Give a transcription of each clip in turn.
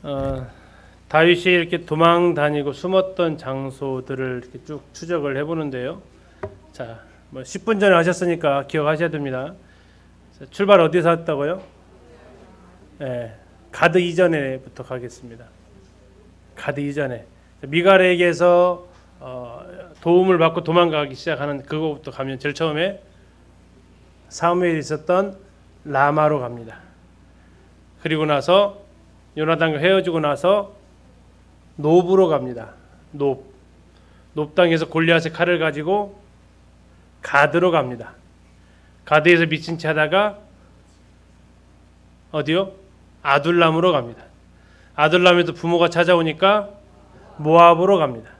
어, 다윗이 이렇게 도망 다니고 숨었던 장소들을 이렇게 쭉 추적을 해보는데요. 자, 뭐 10분 전에 하셨으니까 기억하셔야 됩니다. 자, 출발 어디서 했다고요? 네, 가드 이전에부터 가겠습니다. 가드 이전에 미갈에게서 도움을 받고 도망가기 시작하는 그거부터 가면 제일 처음에 사무엘이 있었던 라마로 갑니다. 그리고 나서 요나단과 헤어지고 나서 노브로 갑니다. 높 땅에서 골리앗의 칼을 가지고 가드로 갑니다. 가드에서 미친 채 하다가 어디요? 아둘람으로 갑니다. 아둘람에도 부모가 찾아오니까 모압으로 갑니다.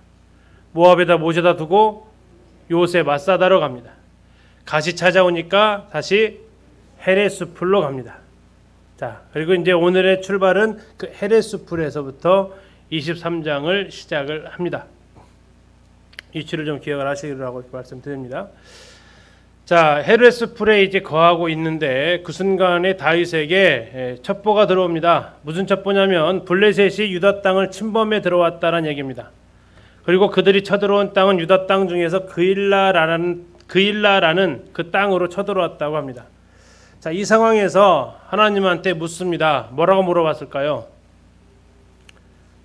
모압에다 모셔다 두고 요새 마사다로 갑니다. 가시 찾아오니까 다시 헤레스풀로 갑니다. 자, 그리고 이제 오늘의 출발은 그 헤레스풀에서부터 23장을 시작을 합니다. 이치를 좀 기억을 하시라고 말씀드립니다. 자, 헤레스풀에 이제 거하고 있는데 그 순간에 다윗에게 첩보가 들어옵니다. 무슨 첩보냐면 블레셋이 유다 땅을 침범해 들어왔다는 얘기입니다. 그리고 그들이 쳐들어온 땅은 유다 땅 중에서 그일라라는 그 땅으로 쳐들어왔다고 합니다. 자, 이 상황에서 하나님한테 묻습니다. 뭐라고 물어봤을까요?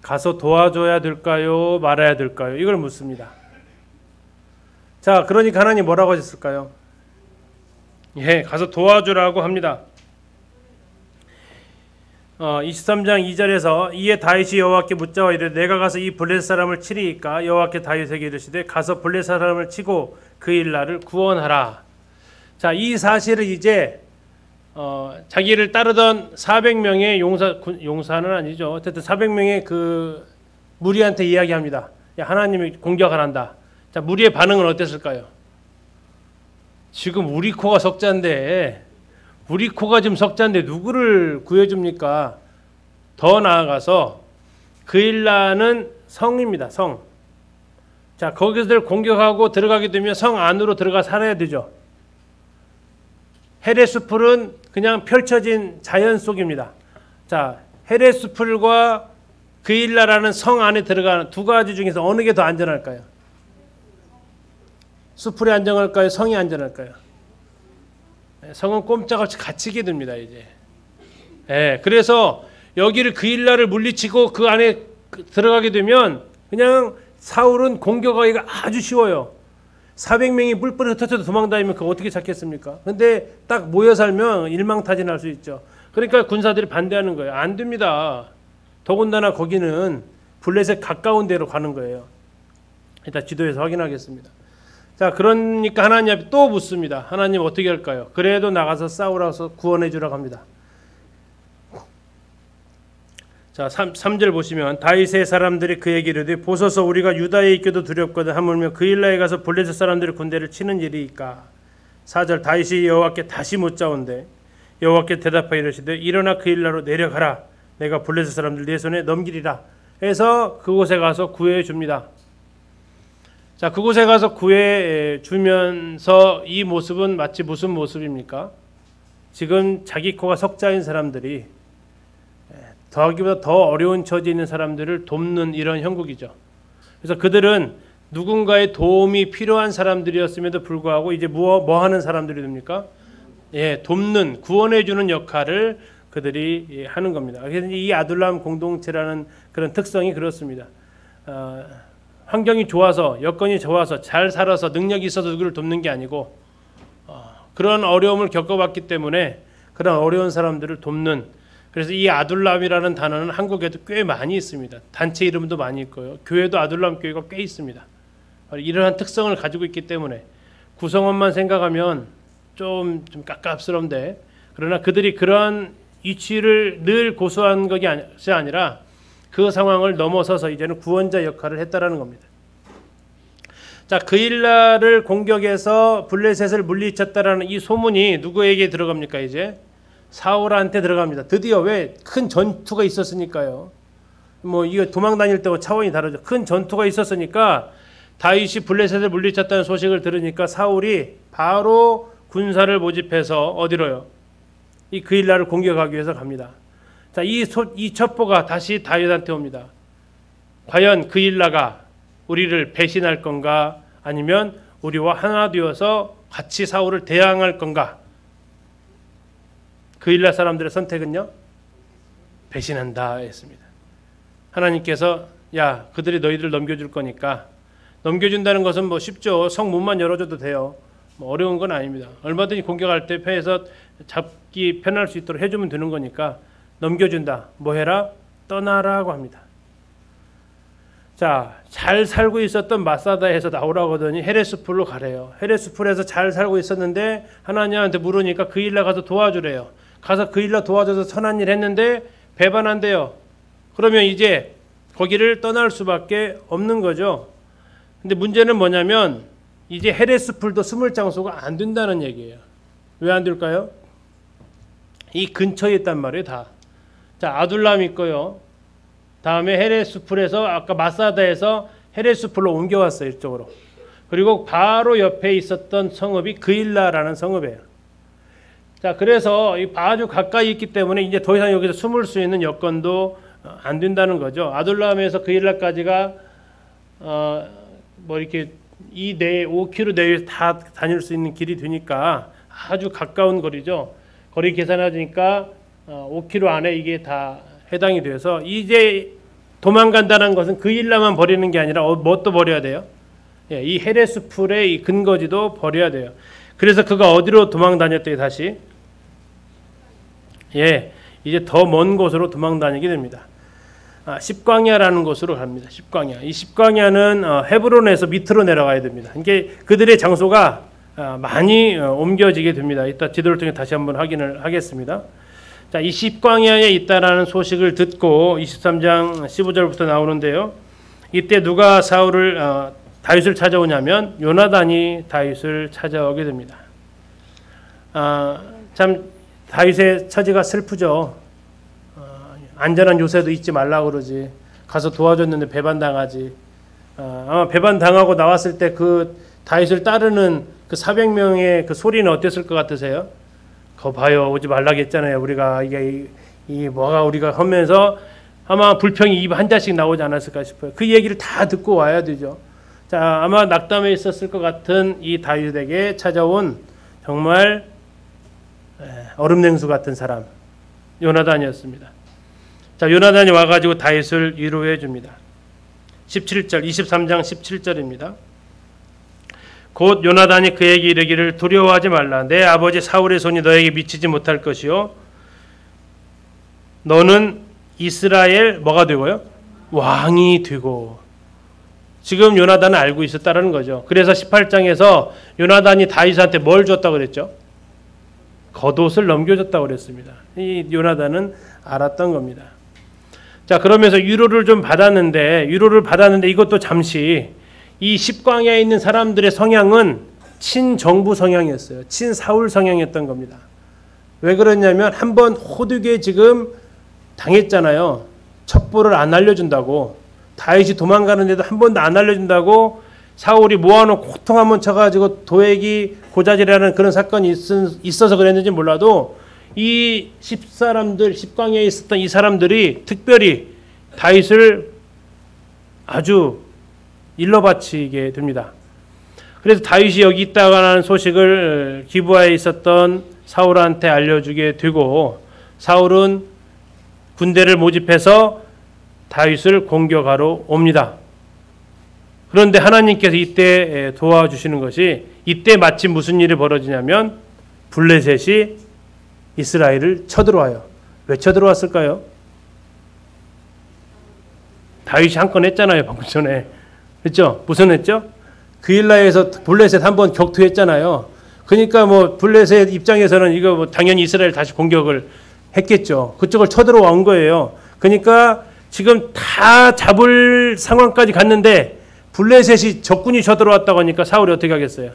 가서 도와줘야 될까요? 말아야 될까요? 이걸 묻습니다. 자, 그러니까 하나님 뭐라고 하셨을까요? 예, 가서 도와주라고 합니다. 23장 2절에서 이에 다윗이 여호와께 묻자와 이르되 내가 가서 이 블레셋 사람을 치리이까 여호와께 다윗에게 이르시되 가서 블레셋 사람을 치고 그 일날을 구원하라. 자, 이 사실을 이제 자기를 따르던 400명의 용사는 아니죠. 어쨌든 400명의 그 무리한테 이야기합니다. 야, 하나님이 공격을 한다. 자, 무리의 반응은 어땠을까요? 지금 우리 코가 석자인데 누구를 구해줍니까? 더 나아가서 그일라는 성입니다. 성. 자, 거기서들 공격하고 들어가게 되면 성 안으로 들어가 살아야 되죠. 헤레스풀은 그냥 펼쳐진 자연 속입니다. 자, 헤레스풀과 그일라라는 성 안에 들어가는 두 가지 중에서 어느 게 더 안전할까요? 수풀이 안전할까요? 성이 안전할까요? 성은 꼼짝없이 갇히게 됩니다. 이제. 그래서 여기를 그일라를 물리치고 그 안에 들어가게 되면 그냥 사울은 공격하기가 아주 쉬워요. 400명이 뿔뿔이 흩어져도 도망다니면 그거 어떻게 찾겠습니까? 근데 딱 모여 살면 일망타진할 수 있죠. 그러니까 군사들이 반대하는 거예요. 안 됩니다. 더군다나 거기는 블레셋 가까운 데로 가는 거예요. 이따 지도에서 확인하겠습니다. 자, 그러니까 하나님 앞에 또 묻습니다. 하나님 어떻게 할까요? 그래도 나가서 싸우라서 구원해 주라고 합니다. 자, 3절 보시면 다윗의 사람들이 그에게 이르되 보소서 우리가 유다에 있기도 두렵거든 하물며 그일라에 가서 블레셋 사람들의 군대를 치는 일이니까. 4절 다윗이 여호와께 다시 묻자온대 여호와께 대답하여 이르시되 일어나 그일라로 내려가라 내가 블레셋 사람들 네 손에 넘기리라 해서 그곳에 가서 구해 줍니다. 자, 그곳에 가서 구해 주면서 이 모습은 마치 무슨 모습입니까? 지금 자기 코가 석자인 사람들이 더하기보다 더 어려운 처지에 있는 사람들을 돕는 이런 형국이죠. 그래서 그들은 누군가의 도움이 필요한 사람들이었음에도 불구하고 이제 뭐 하는 사람들이 됩니까? 돕는, 구원해주는 역할을 그들이 하는 겁니다. 그래서 이 아둘람 공동체라는 그런 특성이 그렇습니다. 환경이 좋아서, 여건이 좋아서, 잘 살아서, 능력이 있어서 누구를 돕는 게 아니고 그런 어려움을 겪어봤기 때문에 그런 어려운 사람들을 돕는. 그래서 이 아둘람이라는 단어는 한국에도 꽤 많이 있습니다. 단체 이름도 많이 있고요. 교회도 아둘람 교회가 꽤 있습니다. 이러한 특성을 가지고 있기 때문에 구성원만 생각하면 좀 깝깝스러운데 그러나 그들이 그러한 이치를 늘 고수한 것이 아니라 그 상황을 넘어서서 이제는 구원자 역할을 했다라는 겁니다. 자, 그일라를 공격해서 블레셋을 물리쳤다라는 이 소문이 누구에게 들어갑니까? 이제 사울한테 들어갑니다. 드디어 왜 큰 전투가 있었으니까요. 뭐 이거 도망 다닐 때와 차원이 다르죠. 큰 전투가 있었으니까 다윗이 블레셋을 물리쳤다는 소식을 들으니까 사울이 바로 군사를 모집해서 어디로요? 이 그일라를 공격하기 위해서 갑니다. 자, 이 첩보가 다시 다윗한테 옵니다. 과연 그일라가 우리를 배신할 건가, 아니면 우리와 하나 되어서 같이 사울을 대항할 건가? 그일라 사람들의 선택은요, 배신한다 했습니다. 하나님께서 야, 그들이 너희들 넘겨줄 거니까, 넘겨준다는 것은 뭐 쉽죠. 성문만 열어줘도 돼요. 뭐 어려운 건 아닙니다. 얼마든지 공격할 때 편해서 잡기 편할 수 있도록 해주면 되는 거니까 넘겨준다. 뭐 해라? 떠나라고 합니다. 자, 잘 살고 있었던 마사다에서 나오라고 하더니 헤레스풀로 가래요. 헤레스풀에서 잘 살고 있었는데 하나님한테 물으니까 그일라 가서 도와주래요. 가서 그일라 도와줘서 선한 일 했는데 배반한대요. 그러면 이제 거기를 떠날 수밖에 없는 거죠. 근데 문제는 뭐냐면 이제 헤레스풀도 숨을 장소가 안 된다는 얘기예요. 왜 안 될까요? 이 근처에 있단 말이에요, 다. 자, 아둘람 있고요. 다음에 헤레스풀에서 아까 마사다에서 헤레스풀로 옮겨왔어요, 이쪽으로. 그리고 바로 옆에 있었던 성읍이 그일라라는 성읍이에요. 자, 그래서 아주 가까이 있기 때문에 이제 더 이상 여기서 숨을 수 있는 여건도 안 된다는 거죠. 아둘람에서 그일라까지가 뭐 이렇게 이 내 5km 내에 다 다닐 수 있는 길이 되니까 아주 가까운 거리죠. 거리 계산하니까 5km 안에 이게 다 해당이 돼서 이제 도망간다는 것은 그일라만 버리는 게 아니라 뭣도 버려야 돼요? 예, 이 헤레스풀의 이 근거지도 버려야 돼요. 그래서 그가 어디로 도망 다녔더니 다시 예, 이제 더 먼 곳으로 도망 다니게 됩니다. 십광야라는 곳으로 갑니다. 십광야. 이 십광야는 헤브론에서 밑으로 내려가야 됩니다. 이게 그들의 장소가 많이 옮겨지게 됩니다. 이따 지도를 통해 다시 한번 확인을 하겠습니다. 자, 이 십광야에 있다라는 소식을 듣고 23장 15절부터 나오는데요. 이때 누가 다윗을 찾아오냐면 요나단이 다윗을 찾아오게 됩니다. 참 다윗의 처지가 슬프죠. 안전한 요새도 잊지 말라고 그러지. 가서 도와줬는데 배반당하지. 아마 배반당하고 나왔을 때 그 다윗을 따르는 그 400명의 그 소리는 어땠을 것 같으세요? 거 봐요, 오지 말라고 했잖아요. 우리가 이게 뭐가 우리가 하면서 아마 불평이 입 한 자씩 나오지 않았을까 싶어요. 그 얘기를 다 듣고 와야 되죠. 자, 아마 낙담에 있었을 것 같은 이 다윗에게 찾아온 정말 얼음냉수 같은 사람 요나단이었습니다. 자, 요나단이 와가지고 다윗을 위로해 줍니다. 17절, 23장 17절입니다. 곧 요나단이 그에게 이르기를 두려워하지 말라. 내 아버지 사울의 손이 너에게 미치지 못할 것이요. 너는 이스라엘 뭐가 되고요? 왕이 되고. 지금 요나단은 알고 있었다는 거죠. 그래서 18장에서 요나단이 다윗한테 뭘 줬다고 그랬죠? 겉옷을 넘겨줬다고 그랬습니다. 이 요나단은 알았던 겁니다. 자, 그러면서 위로를 받았는데 이것도 잠시 이 십광야에 있는 사람들의 성향은 친정부 성향이었어요. 친사울 성향이었던 겁니다. 왜 그러냐면 한번 호되게 지금 당했잖아요. 첩보를 안 알려준다고. 다윗이 도망가는데도 한 번도 안 알려준다고 사울이 모아놓고 호통 한번 쳐가지고 도액이 고자질하는 그런 사건이 있어서 그랬는지 몰라도 이 십광야에 있었던 이 사람들이 특별히 다윗을 아주 일러바치게 됩니다. 그래서 다윗이 여기 있다가라는 소식을 기브아에 있었던 사울한테 알려주게 되고 사울은 군대를 모집해서 다윗을 공격하러 옵니다. 그런데 하나님께서 이때 도와주시는 것이 이때 마침 무슨 일이 벌어지냐면 블레셋이 이스라엘을 쳐들어와요. 왜 쳐들어왔을까요? 다윗이 한 건 했잖아요. 방금 전에. 했죠? 무슨 했죠? 그일라에서 블레셋 한번 격투했잖아요. 그러니까 뭐 블레셋 입장에서는 이거 뭐 당연히 이스라엘 다시 공격을 했겠죠. 그쪽을 쳐들어온 거예요. 그러니까 지금 다 잡을 상황까지 갔는데 블레셋이 적군이 쳐들어왔다고 하니까 사울이 어떻게 하겠어요?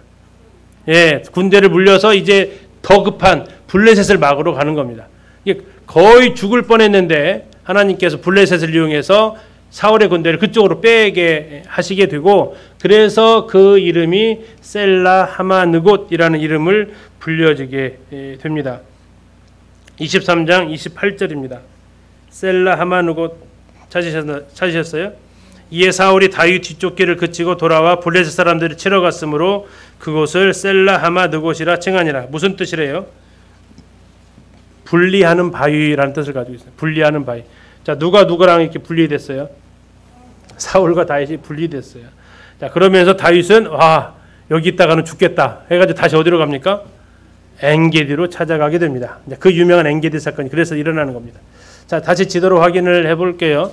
예, 군대를 물려서 이제 더 급한 블레셋을 막으러 가는 겁니다. 이게 거의 죽을 뻔했는데 하나님께서 블레셋을 이용해서 사울의 군대를 그쪽으로 빼게 하시게 되고 그래서 그 이름이 셀라 하마느곳이라는 이름을 불려지게 됩니다. 23장 28절입니다. 셀라 하마누고 찾으셨어요? 이에 사울이 다윗 뒤쪽 길을 그치고 돌아와 블레셋 사람들이 치러 갔으므로 그곳을 셀라 하마 느곳이라 칭하니라. 무슨 뜻이래요? 분리하는 바위라는 뜻을 가지고 있어요. 분리하는 바위. 자, 누가 누구랑 이렇게 분리됐어요? 사울과 다윗이 분리됐어요. 자, 그러면서 다윗은 여기 있다가는 죽겠다 해가지고 다시 어디로 갑니까? 엔게디로 찾아가게 됩니다. 그 유명한 엔게디 사건이 그래서 일어나는 겁니다. 자, 다시 지도로 확인을 해볼게요.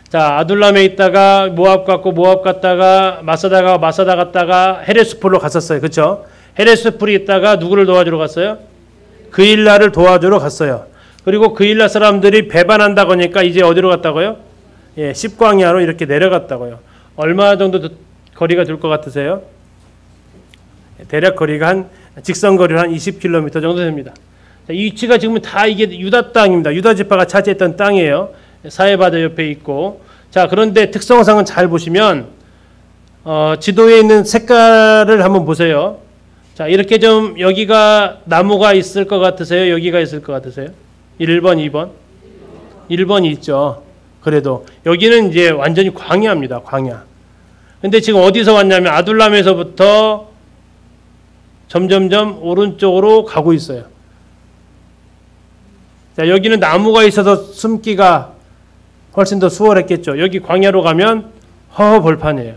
자, 아둘람에 있다가 모압 갔고 모압 갔다가 마사다 갔다가 헤레스폴로 갔었어요. 그렇죠? 헤레스폴이 있다가 누구를 도와주러 갔어요? 그일라를 도와주러 갔어요. 그리고 그일라 사람들이 배반한다고 하니까 이제 어디로 갔다고요? 예, 십광야로 이렇게 내려갔다고요. 얼마 정도 거리가 될 것 같으세요? 대략 거리가 직선 거리로 한 20km 정도 됩니다. 자, 이 위치가 지금 다 이게 유다 땅입니다. 유다 지파가 차지했던 땅이에요. 사해바다 옆에 있고. 자, 그런데 특성상은 잘 보시면 지도에 있는 색깔을 한번 보세요. 자, 이렇게 좀 여기가 나무가 있을 것 같으세요? 여기가 있을 것 같으세요? 1번, 2번? 1번이 있죠. 그래도 여기는 이제 완전히 광야입니다. 광야. 근데 지금 어디서 왔냐면 아둘람에서부터 점점점 오른쪽으로 가고 있어요. 자, 여기는 나무가 있어서 숨기가 훨씬 더 수월했겠죠. 여기 광야로 가면 허허벌판이에요.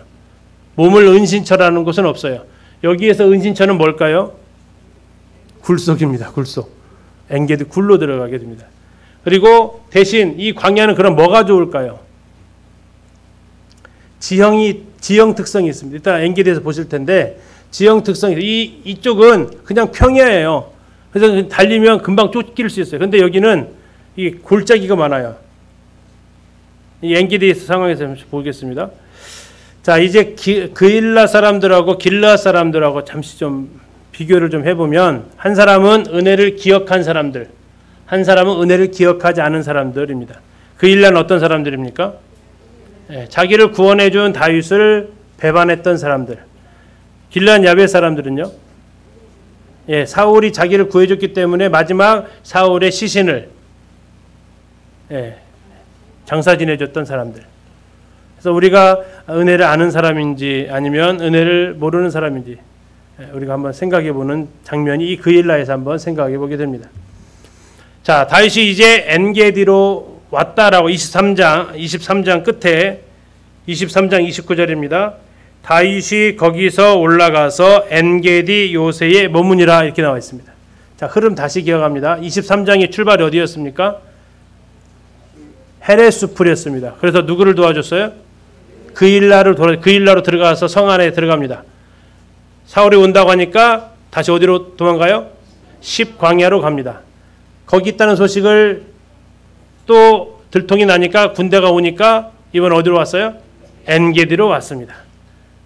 몸을 은신처라는 곳은 없어요. 여기에서 은신처는 뭘까요? 굴속입니다. 굴속. 엔게디 굴로 들어가게 됩니다. 그리고 대신 이 광야는 그럼 뭐가 좋을까요? 지형 특성이 있습니다. 일단 엔게디에서 보실 텐데 지형 특성이 이쪽은 그냥 평야예요. 그래서 달리면 금방 쫓길 수 있어요. 근데 여기는 이 골짜기가 많아요. 이 엔게디 상황에서 보겠습니다. 자, 이제 그일라 사람들하고 길라 사람들하고 잠시 좀 비교를 좀 해보면 한 사람은 은혜를 기억한 사람들, 한 사람은 은혜를 기억하지 않은 사람들입니다. 그일라는 어떤 사람들입니까? 자기를 구원해준 다윗을 배반했던 사람들. 길라는 야벳 사람들은요? 사울이 자기를 구해줬기 때문에 마지막 사울의 시신을 장사 지내줬던 사람들. 그래서 우리가 은혜를 아는 사람인지 아니면 은혜를 모르는 사람인지 우리가 한번 생각해보는 장면이 이 그일라에서 한번 생각해보게 됩니다. 자, 다윗이 이제 엔게디로 왔다라고 23장 끝에 23장 29절입니다. 다윗이 거기서 올라가서 엔게디 요새에 머무니라 이렇게 나와 있습니다. 자, 흐름 다시 기억합니다. 23장의 출발이 어디였습니까? 헤레스풀이었습니다. 그래서 누구를 도와줬어요? 그일라로 들어가서 성 안에 들어갑니다. 사울이 온다고 하니까 다시 어디로 도망가요? 십광야로 갑니다. 거기 있다는 소식을 또 들통이 나니까 군대가 오니까 이번 어디로 왔어요? 엔게디로 왔습니다.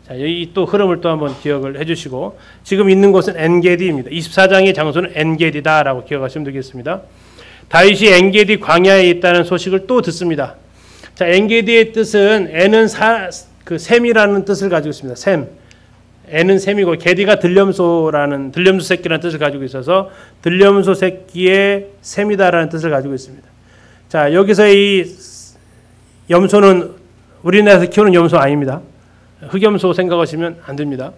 자, 여기 또 흐름을 또 한번 기억을 해주시고 지금 있는 곳은 엔게디입니다. 24장의 장소는 엔게디다라고 기억하시면 되겠습니다. 다윗이 엔게디 광야에 있다는 소식을 또 듣습니다. 자, 엔게디의 뜻은 에는 샘이라는 뜻을 가지고 있습니다. 샘. 에는 샘이고 게디가 들염소 새끼라는 뜻을 가지고 있어서 들염소 새끼의 샘이다라는 뜻을 가지고 있습니다. 자, 여기서 이 염소는 우리나라에서 키우는 염소 아닙니다. 흑염소 생각하시면 안 됩니다.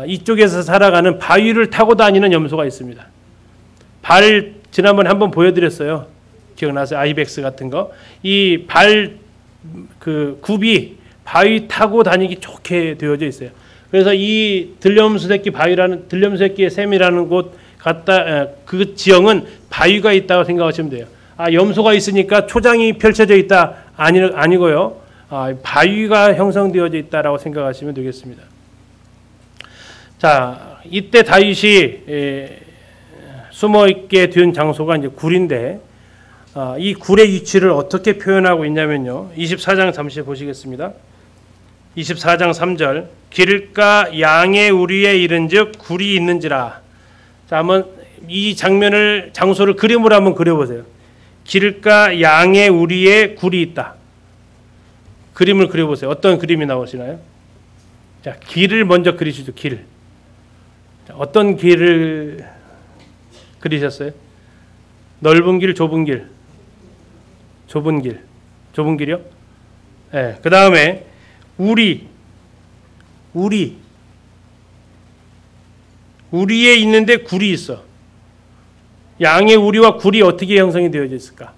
이쪽에서 살아가는 바위를 타고 다니는 염소가 있습니다. 지난번에 한번 보여드렸어요. 기억나세요? 아이벡스 같은 거. 이 굽이 바위 타고 다니기 좋게 되어져 있어요. 그래서 이 들염소 새끼의 샘이라는 곳 그 지형은 바위가 있다고 생각하시면 돼요. 염소가 있으니까 초장이 펼쳐져 있다 아니고요. 바위가 형성되어져 있다라고 생각하시면 되겠습니다. 자, 이때 다윗이 숨어 있게 된 장소가 이제 굴인데 이 굴의 위치를 어떻게 표현하고 있냐면요. 24장 잠시 보시겠습니다. 24장 3절 길가 양의 우리에 이른즉 굴이 있는지라. 자, 한번 이 장소를 그림으로 한번 그려보세요. 길가 양의 우리에 굴이 있다. 그림을 그려보세요. 어떤 그림이 나오시나요? 자, 길을 먼저 그리시죠. 길. 자, 어떤 길을 그리셨어요? 넓은 길, 좁은 길. 좁은 길. 좁은 길이요? 예. 그 다음에 우리에 있는데 굴이 있어. 양의 우리와 굴이 어떻게 형성이 되어져 있을까?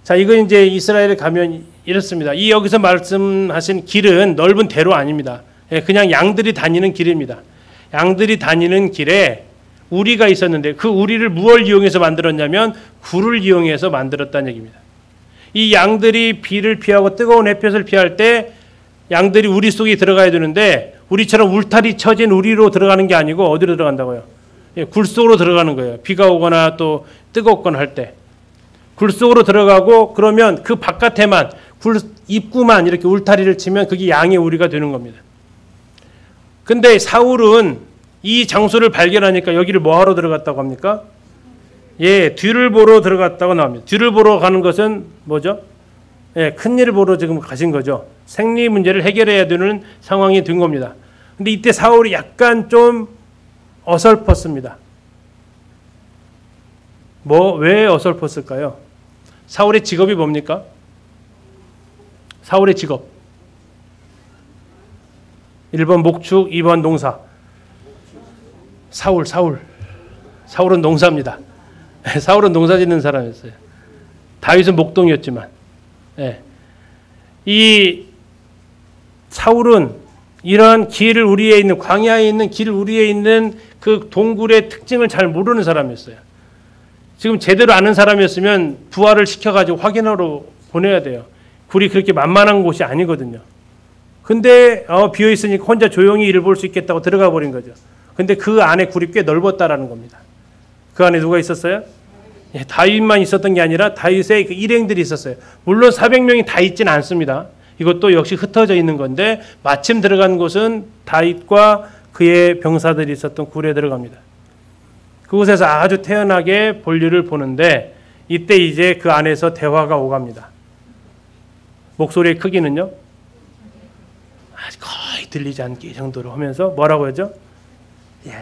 자, 이건 이제 이스라엘에 가면 이렇습니다. 이 여기서 말씀하신 길은 넓은 대로 아닙니다. 그냥 양들이 다니는 길입니다. 양들이 다니는 길에 우리가 있었는데 그 우리를 무엇을 이용해서 만들었냐면 굴을 이용해서 만들었다는 얘기입니다. 이 양들이 비를 피하고 뜨거운 햇볕을 피할 때 양들이 우리 속에 들어가야 되는데 우리처럼 울타리 쳐진 우리로 들어가는 게 아니고 어디로 들어간다고요? 굴 속으로 들어가는 거예요. 비가 오거나 또 뜨겁거나 할 때. 굴 속으로 들어가고 그러면 그 바깥에만 굴 입구만 이렇게 울타리를 치면 그게 양의 우리가 되는 겁니다. 근데 사울은 이 장소를 발견하니까 여기를 뭐하러 들어갔다고 합니까? 예, 뒤를 보러 들어갔다고 나옵니다. 뒤를 보러 가는 것은 뭐죠? 예, 큰일을 보러 지금 가신 거죠. 생리 문제를 해결해야 되는 상황이 된 겁니다. 근데 이때 사울이 약간 좀 어설펐습니다. 왜 어설펐을까요? 사울의 직업이 뭡니까? 사울의 직업. 1번 목축, 2번 농사. 사울은 농사입니다. 사울은 농사 짓는 사람이었어요. 다윗은 목동이었지만. 예. 이 사울은 이러한 길 우리에 있는 광야에 있는 길 우리에 있는 그 동굴의 특징을 잘 모르는 사람이었어요. 지금 제대로 아는 사람이었으면 부하를 시켜가지고 확인하러 보내야 돼요. 굴이 그렇게 만만한 곳이 아니거든요. 근데 비어 있으니까 혼자 조용히 일을 볼 수 있겠다고 들어가 버린 거죠. 근데 그 안에 굴이 꽤 넓었다라는 겁니다. 그 안에 누가 있었어요? 예, 다윗만 있었던 게 아니라 다윗의 그 일행들이 있었어요. 물론 400명이 다 있지는 않습니다. 이것도 역시 흩어져 있는 건데 마침 들어간 곳은 다윗과 그의 병사들이 있었던 굴에 들어갑니다. 그곳에서 아주 태연하게 볼일을 보는데 이때 이제 그 안에서 대화가 오갑니다. 목소리의 크기는요? 아직 거의 들리지 않게 정도로 하면서 뭐라고 하죠? 예,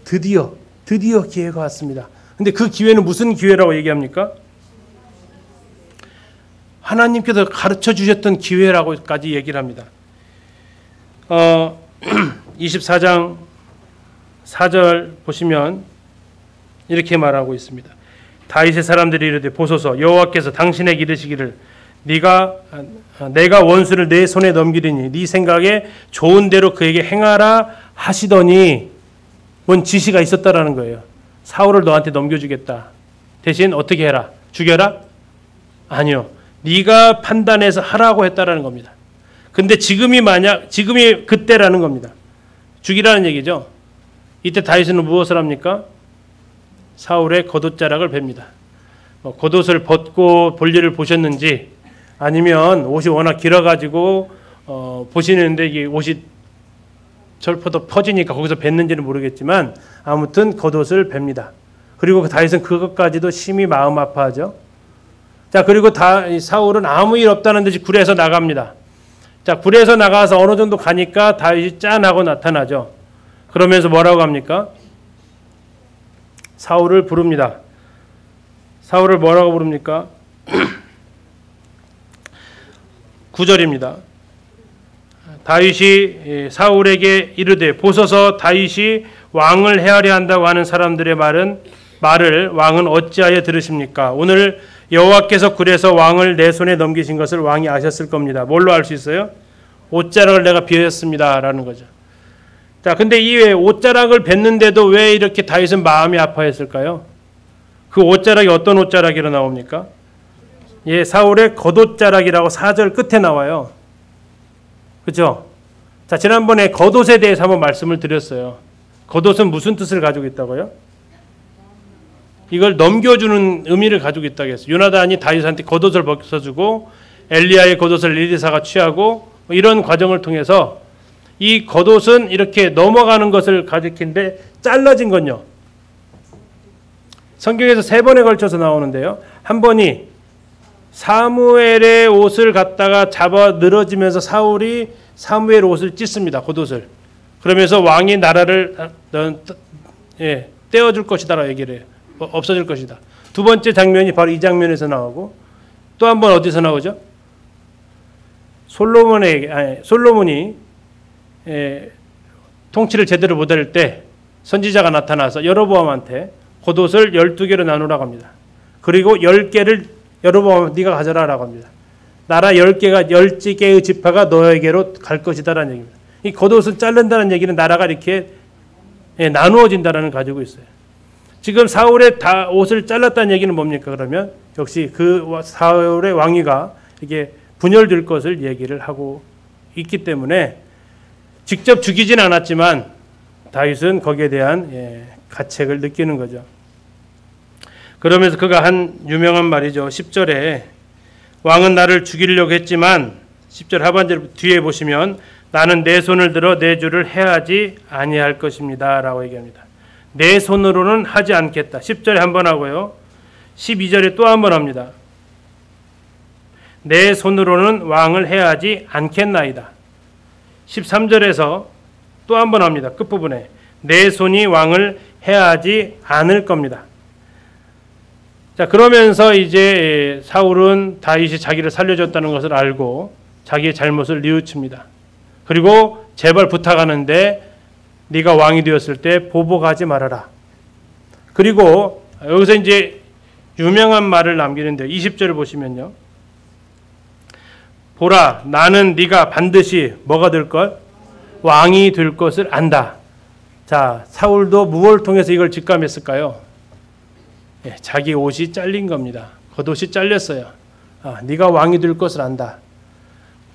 드디어 기회가 왔습니다. 근데 그 기회는 무슨 기회라고 얘기합니까? 하나님께서 가르쳐 주셨던 기회라고까지 얘기를 합니다. 24장 4절 보시면 이렇게 말하고 있습니다. 다윗의 사람들이 이르되 보소서 여호와께서 당신에게 이르시기를 내가 원수를 내 손에 넘기리니 네 생각에 좋은 대로 그에게 행하라 하시더니 뭔 지시가 있었다라는 거예요. 사울을 너한테 넘겨주겠다. 대신 어떻게 해라? 죽여라? 아니요. 네가 판단해서 하라고 했다라는 겁니다. 근데 지금이 그때라는 겁니다. 죽이라는 얘기죠. 이때 다윗은 무엇을 합니까? 사울의 겉옷자락을 베입니다. 겉옷을 벗고 볼일을 보셨는지 아니면 옷이 워낙 길어가지고 보시는데 이게 옷이 절포도 퍼지니까 거기서 뱉는지는 모르겠지만 아무튼 겉옷을 베입니다. 그리고 다윗은 그것까지도 심히 마음 아파하죠. 자, 그리고 사울은 아무 일 없다는 듯이 굴에서 나갑니다. 자, 굴에서 나가서 어느 정도 가니까 다윗이 짠하고 나타나죠. 그러면서 뭐라고 합니까? 사울을 부릅니다. 사울을 뭐라고 부릅니까? 9절입니다. 다윗이 사울에게 이르되 보소서 다윗이 왕을 헤아려 한다고 하는 사람들의 말을 왕은 어찌하여 들으십니까? 오늘 여호와께서 굴에서 왕을 내 손에 넘기신 것을 왕이 아셨을 겁니다. 뭘로 알 수 있어요? 옷자락을 내가 비웠습니다 라는 거죠. 자, 근데 이 옷자락을 뱉는데도 왜 이렇게 다윗은 마음이 아파했을까요? 그 옷자락이 어떤 옷자락이로 나옵니까? 예, 사울의 겉옷자락이라고 4절 끝에 나와요. 그렇죠? 자, 지난번에 겉옷에 대해서 한번 말씀을 드렸어요. 겉옷은 무슨 뜻을 가지고 있다고요? 이걸 넘겨주는 의미를 가지고 있다고 했어요. 요나단이 다윗한테 겉옷을 벗어주고 엘리야의 겉옷을 엘리사가 취하고 이런 과정을 통해서 이 겉옷은 이렇게 넘어가는 것을 가리키는데 잘라진 건요. 성경에서 3번에 걸쳐서 나오는데요. 한 번이 사무엘의 옷을 갖다가 잡아 늘어지면서 사울이 사무엘 옷을 찢습니다. 겉옷을. 그러면서 왕이 나라를 떼어줄 것이다라고 얘기를 해요. 없어질 것이다. 두 번째 장면이 바로 이 장면에서 나오고 또 한 번 어디서 나오죠? 솔로몬이 통치를 제대로 못할 때 선지자가 나타나서 여로보암한테 겉옷을 12개로 나누라고 합니다. 그리고 10개를 여로보암 네가 가져라라고 합니다. 나라 10개가 10개의 지파가 너에게로 갈 것이다라는 얘기입니다. 이 겉옷을 자른다는 얘기는 나라가 이렇게 나누어진다라는 가지고 있어요. 지금 사울의 다 옷을 잘랐다는 얘기는 뭡니까? 그러면 역시 그 사울의 왕위가 이게 분열될 것을 얘기를 하고 있기 때문에 직접 죽이진 않았지만 다윗은 거기에 대한 가책을 느끼는 거죠. 그러면서 그가 한 유명한 말이죠. 10절에 왕은 나를 죽이려고 했지만 10절 하반절 뒤에 보시면 나는 내 손을 들어 내 주를 해하지 아니할 것입니다 라고 얘기합니다. 내 손으로는 하지 않겠다. 10절에 한 번 하고요. 12절에 또 한 번 합니다. 내 손으로는 왕을 해하지 않겠나이다. 13절에서 또 한 번 합니다. 끝부분에 내 손이 왕을 해하지 않을 겁니다. 자, 그러면서 이제 사울은 다윗이 자기를 살려줬다는 것을 알고 자기의 잘못을 뉘우칩니다. 그리고 제발 부탁하는데 네가 왕이 되었을 때 보복하지 말아라. 그리고 여기서 이제 유명한 말을 남기는데 20절을 보시면요. 보라, 나는 네가 반드시 뭐가 될 것? 왕이 될 것을 안다. 자, 사울도 무엇을 통해서 이걸 직감했을까요? 자기 옷이 잘린 겁니다. 겉옷이 잘렸어요. 네가 왕이 될 것을 안다.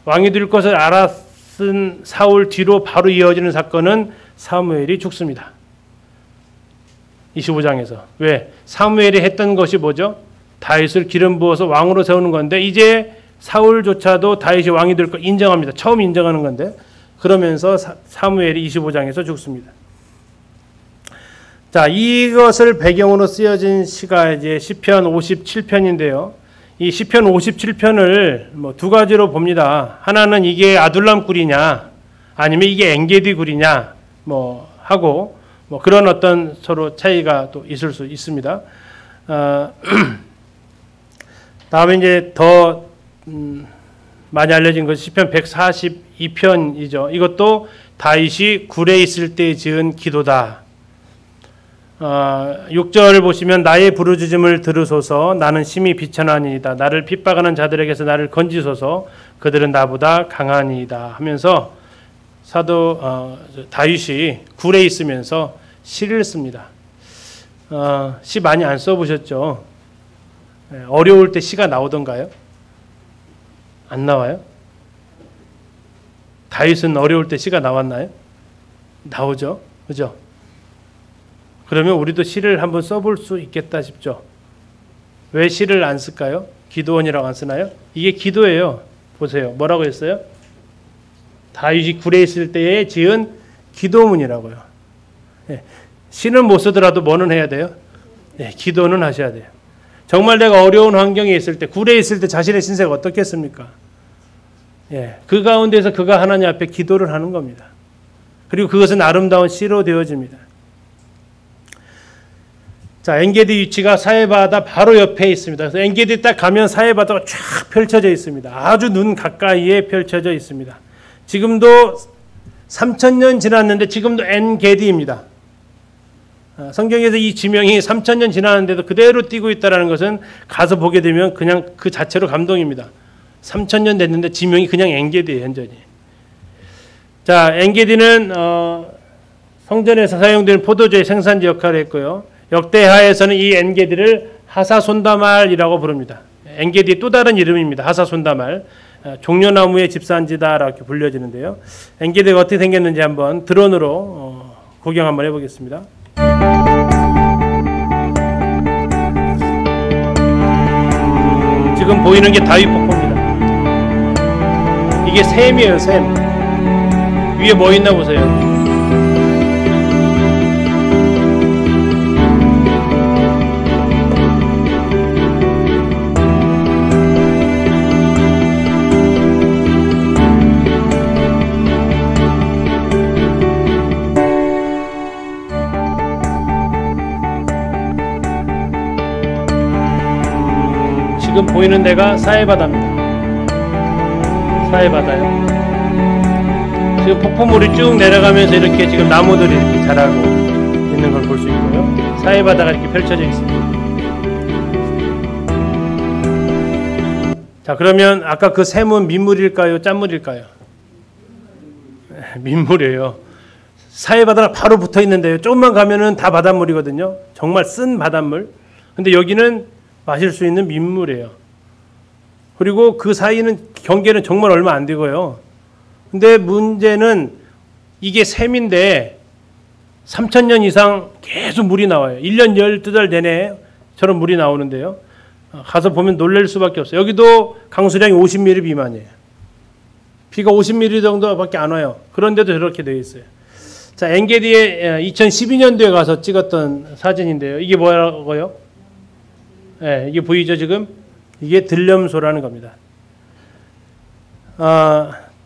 왕이 될 것을 알았은 사울 뒤로 바로 이어지는 사건은 사무엘이 죽습니다. 25장에서. 왜? 사무엘이 했던 것이 뭐죠? 다윗을 기름 부어서 왕으로 세우는 건데 이제 사울조차도 다윗이 왕이 될 걸 인정합니다. 처음 인정하는 건데 그러면서 사무엘이 25장에서 죽습니다. 자, 이것을 배경으로 쓰여진 시가 이제 시편 57편인데요. 이 시편 57편을 뭐 두 가지로 봅니다. 하나는 이게 아둘람 굴이냐, 아니면 이게 엔게디 굴이냐, 뭐 하고 뭐 그런 어떤 서로 차이가 또 있을 수 있습니다. 다음에 이제 더 많이 알려진 것이 시편 142편이죠. 이것도 다윗이 굴에 있을 때 지은 기도다. 6절을 보시면 나의 부르짖음을 들으소서 나는 심히 비천하니이다. 나를 핍박하는 자들에게서 나를 건지소서 그들은 나보다 강하니이다 하면서 사도 다윗이 굴에 있으면서 시를 씁니다. 시 많이 안 써보셨죠? 어려울 때 시가 나오던가요? 안 나와요? 다윗은 어려울 때 시가 나왔나요? 나오죠. 그죠? 그러면 우리도 시를 한번 써볼 수 있겠다 싶죠. 왜 시를 안 쓸까요? 기도원이라고 안 쓰나요? 이게 기도예요. 보세요. 뭐라고 했어요? 다윗이 굴에 있을 때에 지은 기도문이라고요. 시는 못 쓰더라도 뭐는 해야 돼요? 기도는 하셔야 돼요. 정말 내가 어려운 환경에 있을 때, 굴에 있을 때 자신의 신세가 어떻겠습니까? 그 가운데서 그가 하나님 앞에 기도를 하는 겁니다. 그리고 그것은 아름다운 시로 되어집니다. 자, 엔게디 위치가 사해바다 바로 옆에 있습니다. 그래서 엔게디 딱 가면 사해바다가 쫙 펼쳐져 있습니다. 아주 눈 가까이에 펼쳐져 있습니다. 지금도 3000년 지났는데 지금도 엔게디입니다. 성경에서 이 지명이 3000년 지났는데도 그대로 띄고 있다는 것은 가서 보게 되면 그냥 그 자체로 감동입니다. 3000년 됐는데 지명이 그냥 엔게디예요, 현존이. 자, 엔게디는 성전에서 사용되는 포도주의 생산지 역할을 했고요. 역대하에서는 이 엔게디를 하사손다말이라고 부릅니다. 엔게디의 또 다른 이름입니다. 하사손다말. 종려나무의 집산지다라고 불려지는데요. 엔게디가 어떻게 생겼는지 한번 드론으로 구경 한번 해보겠습니다. 지금 보이는 게 다윗 폭포입니다. 이게 샘이에요, 샘. 위에 뭐 있나 보세요. 지금 보이는 데가 사해바다입니다. 사해바다요. 지금 폭포물이 쭉 내려가면서 이렇게 지금 나무들이 이렇게 자라고 있는 걸 볼 수 있고요. 사해바다가 이렇게 펼쳐져 있습니다. 자, 그러면 아까 그 샘은 민물일까요? 짠물일까요? 민물이에요. 사해바다가 바로 붙어 있는데요. 조금만 가면은 다 바닷물이거든요. 정말 쓴 바닷물. 근데 여기는 마실 수 있는 민물이에요. 그리고 그 사이는 경계는 정말 얼마 안 되고요. 근데 문제는 이게 샘인데 3,000년 이상 계속 물이 나와요. 1년 12달 내내 저런 물이 나오는데요. 가서 보면 놀랄 수밖에 없어요. 여기도 강수량이 50mm 미만이에요. 비가 50mm 정도밖에 안 와요. 그런데도 저렇게 되어 있어요. 자, 엔게디에 2012년도에 가서 찍었던 사진인데요. 이게 뭐라고요? 네, 이게 보이죠 지금? 이게 들렴소라는 겁니다.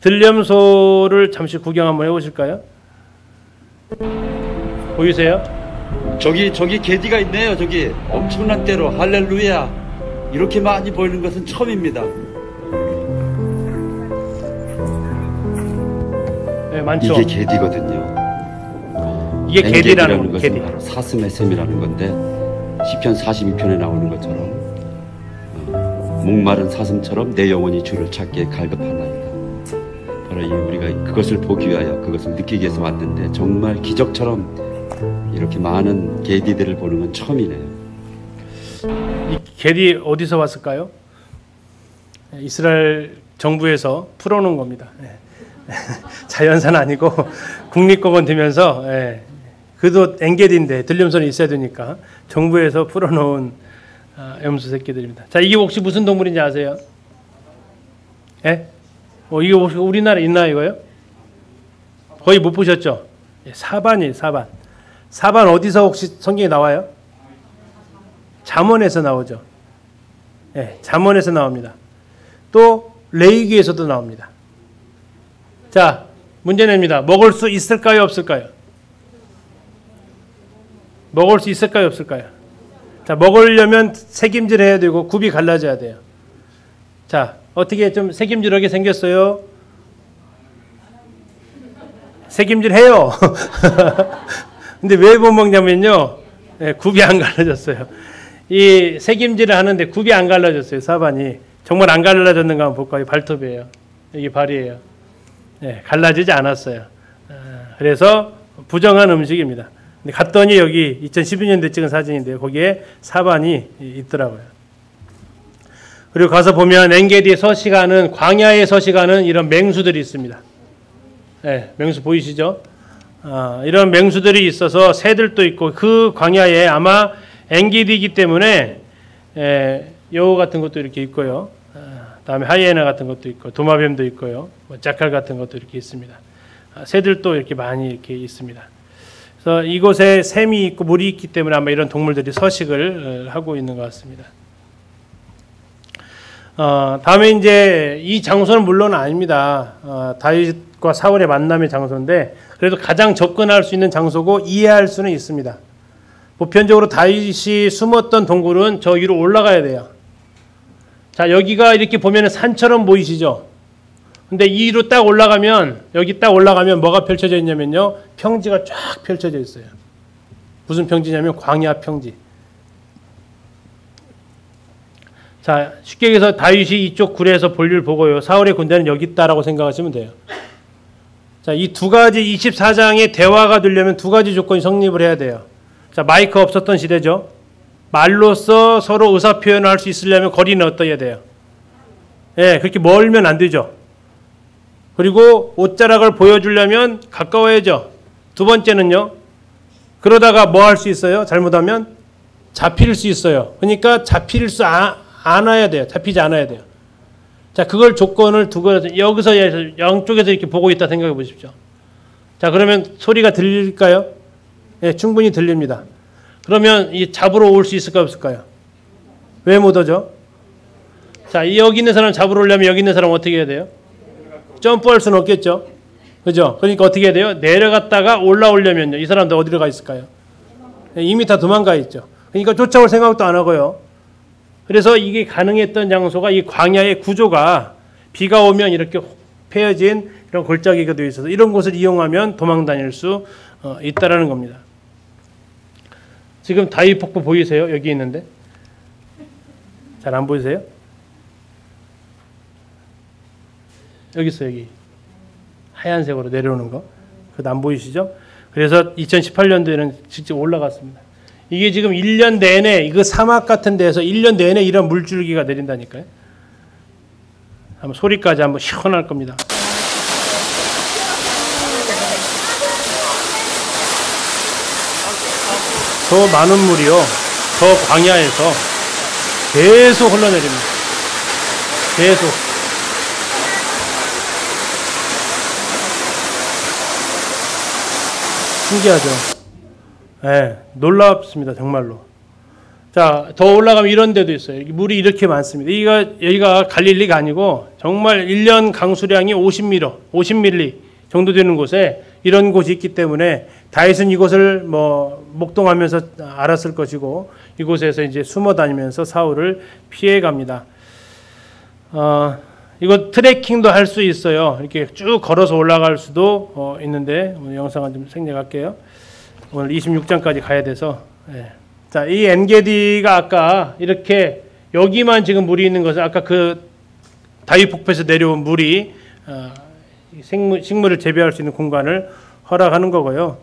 들렴소를 잠시 구경 한번 해보실까요? 보이세요? 저기 게디가 있네요. 저기 엄청난 대로 할렐루야. 이렇게 많이 보이는 것은 처음입니다. 네, 많죠. 이게 게디거든요. 이게 게디라는 것은 게디. 바로 사슴의 샘이라는 건데 시편 42편에 나오는 것처럼 목마른 사슴처럼 내 영혼이 주를 찾기에 갈급하나이다. 바로 우리가 그것을 보기 위하여 그것을 느끼기 위해서 왔는데 정말 기적처럼 이렇게 많은 게디들을 보는 건 처음이네요. 이 게디 어디서 왔을까요? 이스라엘 정부에서 풀어놓은 겁니다. 자연산 아니고 국립공원 되면서 그도 엔게디인데 들렴소는 있어야 되니까 정부에서 풀어놓은 염소 새끼들입니다. 자, 이게 혹시 무슨 동물인지 아세요? 이게 혹시 우리나라에 있나요, 이거요? 거의 못 보셨죠? 사반이에요, 사반. 사반 어디서 혹시 성경에 나와요? 잠언에서 나오죠. 잠언에서 나옵니다. 또 레위기에서도 나옵니다. 자, 문제 냅니다. 먹을 수 있을까요, 없을까요? 먹을 수 있을까요, 없을까요? 자, 먹으려면 색임질 해야 되고 굽이 갈라져야 돼요. 자, 어떻게 좀 색임질하게 생겼어요? 색임질 해요. 근데 왜 못 먹냐면요. 굽이 안 갈라졌어요. 이 색임질을 하는데 굽이 안 갈라졌어요. 사반이. 정말 안 갈라졌는가 한번 볼까요? 발톱이에요. 이게 발이에요. 갈라지지 않았어요. 그래서 부정한 음식입니다. 근데 갔더니 여기 2012년도에 찍은 사진인데요. 거기에 사반이 있더라고요. 그리고 가서 보면 엔게디에 서식하는 광야에 서식하는 이런 맹수들이 있습니다. 맹수 보이시죠? 이런 맹수들이 있어서 새들도 있고 그 광야에 아마 엔게디이기 때문에 여우 같은 것도 이렇게 있고요. 다음에 하이에나 같은 것도 있고 도마뱀도 있고요. 자칼 같은 것도 이렇게 있습니다. 새들도 이렇게 많이 이렇게 있습니다. 그래서 이곳에 샘이 있고 물이 있기 때문에 아마 이런 동물들이 서식을 하고 있는 것 같습니다. 다음에 이제 이 장소는 물론 아닙니다. 다윗과 사울의 만남의 장소인데 그래도 가장 접근할 수 있는 장소고 이해할 수는 있습니다. 보편적으로 다윗이 숨었던 동굴은 저 위로 올라가야 돼요. 자, 여기가 이렇게 보면 산처럼 보이시죠? 근데 이 위로 딱 올라가면 여기 딱 올라가면 뭐가 펼쳐져 있냐면요. 평지가 쫙 펼쳐져 있어요. 무슨 평지냐면 광야 평지. 자, 쉽게 얘기해서 다윗이 이쪽 굴에서 볼일 보고요. 사울의 군대는 여기 있다라고 생각하시면 돼요. 자, 이 두 가지 24장의 대화가 되려면 두 가지 조건이 성립을 해야 돼요. 자, 마이크 없었던 시대죠. 말로써 서로 의사 표현을 할 수 있으려면 거리는 어떠해야 돼요? 그렇게 멀면 안 되죠. 그리고 옷자락을 보여주려면 가까워야죠. 두 번째는요. 그러다가 뭐 할 수 있어요? 잘못하면 잡힐 수 있어요. 그러니까 잡힐 수 않아야 돼요. 잡히지 않아야 돼요. 자, 그걸 조건을 두고 여기서 양쪽에서 이렇게 보고 있다 생각해 보십시오. 자, 그러면 소리가 들릴까요? 충분히 들립니다. 그러면 이 잡으러 올 수 있을까요, 없을까요? 왜 못 오죠? 자, 여기 있는 사람 잡으러 오려면 여기 있는 사람 어떻게 해야 돼요? 점프할 수는 없겠죠. 그죠? 그러니까 어떻게 해야 돼요? 내려갔다가 올라오려면요. 이 사람들 어디로 가 있을까요? 이미 다 도망가 있죠. 그러니까 쫓아올 생각도 안 하고요. 그래서 이게 가능했던 장소가 이 광야의 구조가 비가 오면 이렇게 패여진 이런 골짜기가 되어 있어서 이런 곳을 이용하면 도망 다닐 수 있다라는 겁니다. 지금 다윗 폭포 보이세요? 여기 있는데 잘 안 보이세요? 여기 있어요. 여기 하얀색으로 내려오는 거 그거 안 보이시죠? 그래서 2018년도에는 직접 올라갔습니다. 이게 지금 1년 내내 이거 사막 같은 데서 1년 내내 이런 물줄기가 내린다니까요. 한번 소리까지 한번 시원할 겁니다. 저 많은 물이요. 저 광야에서 계속 흘러내립니다. 계속. 신기하죠. 네, 놀랍습니다. 정말로. 자, 더 올라가면 이런 데도 있어요. 물이 이렇게 많습니다. 여기가 갈릴리가 아니고 정말 1년 강수량이 50mm 정도 되는 곳에 이런 곳이 있기 때문에 다윗은 이곳을 목동하면서 알았을 것이고 이곳에서 이제 숨어 다니면서 사울을 피해 갑니다. 이거 트레킹도 할 수 있어요. 이렇게 쭉 걸어서 올라갈 수도 있는데 오늘 영상은 좀 생략할게요. 오늘 26장까지 가야 돼서. 네. 자, 이 엔게디가 아까 이렇게 여기만 지금 물이 있는 것은 아까 그 다윗 폭포에서 내려온 물이 식물을 재배할 수 있는 공간을 허락하는 거고요.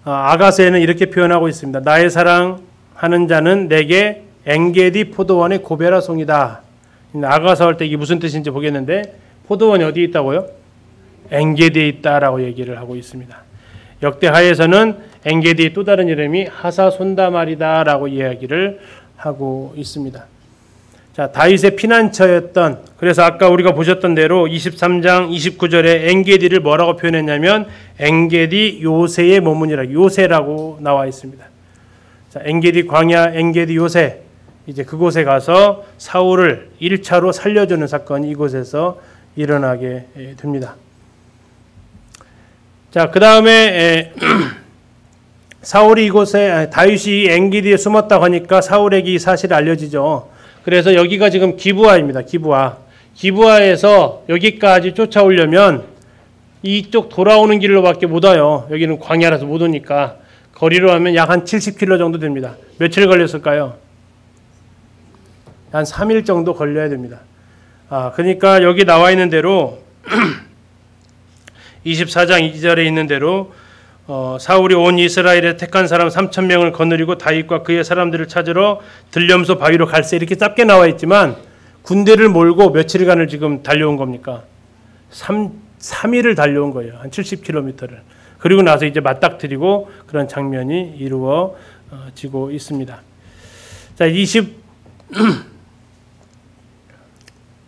아가서에는 이렇게 표현하고 있습니다. 나의 사랑하는 자는 내게 엔게디 포도원의 고베라 송이다. 아가서 할 때 이게 무슨 뜻인지 보겠는데 포도원이 어디에 있다고요? 엔게디에 있다라고 얘기를 하고 있습니다. 역대하에서는 엔게디의 또 다른 이름이 하사손다말이다라고 이야기를 하고 있습니다. 자, 다윗의 피난처였던, 그래서 아까 우리가 보셨던 대로 23장 29절에 엔게디를 뭐라고 표현했냐면 엔게디 요새의 머문이라 요새라고 나와 있습니다. 자, 엔게디 광야, 엔게디 요새, 이제 그곳에 가서 사울을 1차로 살려주는 사건이 이곳에서 일어나게 됩니다. 자, 그 다음에 사울이 이곳에 다윗이 엔게디에 숨었다고 하니까 사울에게 이 사실이 알려지죠. 그래서 여기가 지금 기브아입니다. 기브아에서 여기까지 쫓아오려면 이쪽 돌아오는 길로밖에 못 와요. 여기는 광야라서 못 오니까 거리로 하면 약 한 70km 정도 됩니다. 며칠 걸렸을까요? 한 3일 정도 걸려야 됩니다. 그러니까 여기 나와 있는 대로 24장 2절에 있는 대로 사울이 온 이스라엘에 택한 사람 3,000명을 거느리고 다윗과 그의 사람들을 찾으러 들렴소 바위로 갈새 이렇게 짧게 나와 있지만 군대를 몰고 며칠간을 지금 달려온 겁니까? 3일을 달려온 거예요. 한 70km를. 그리고 나서 이제 맞닥뜨리고 그런 장면이 이루어지고 있습니다. 자,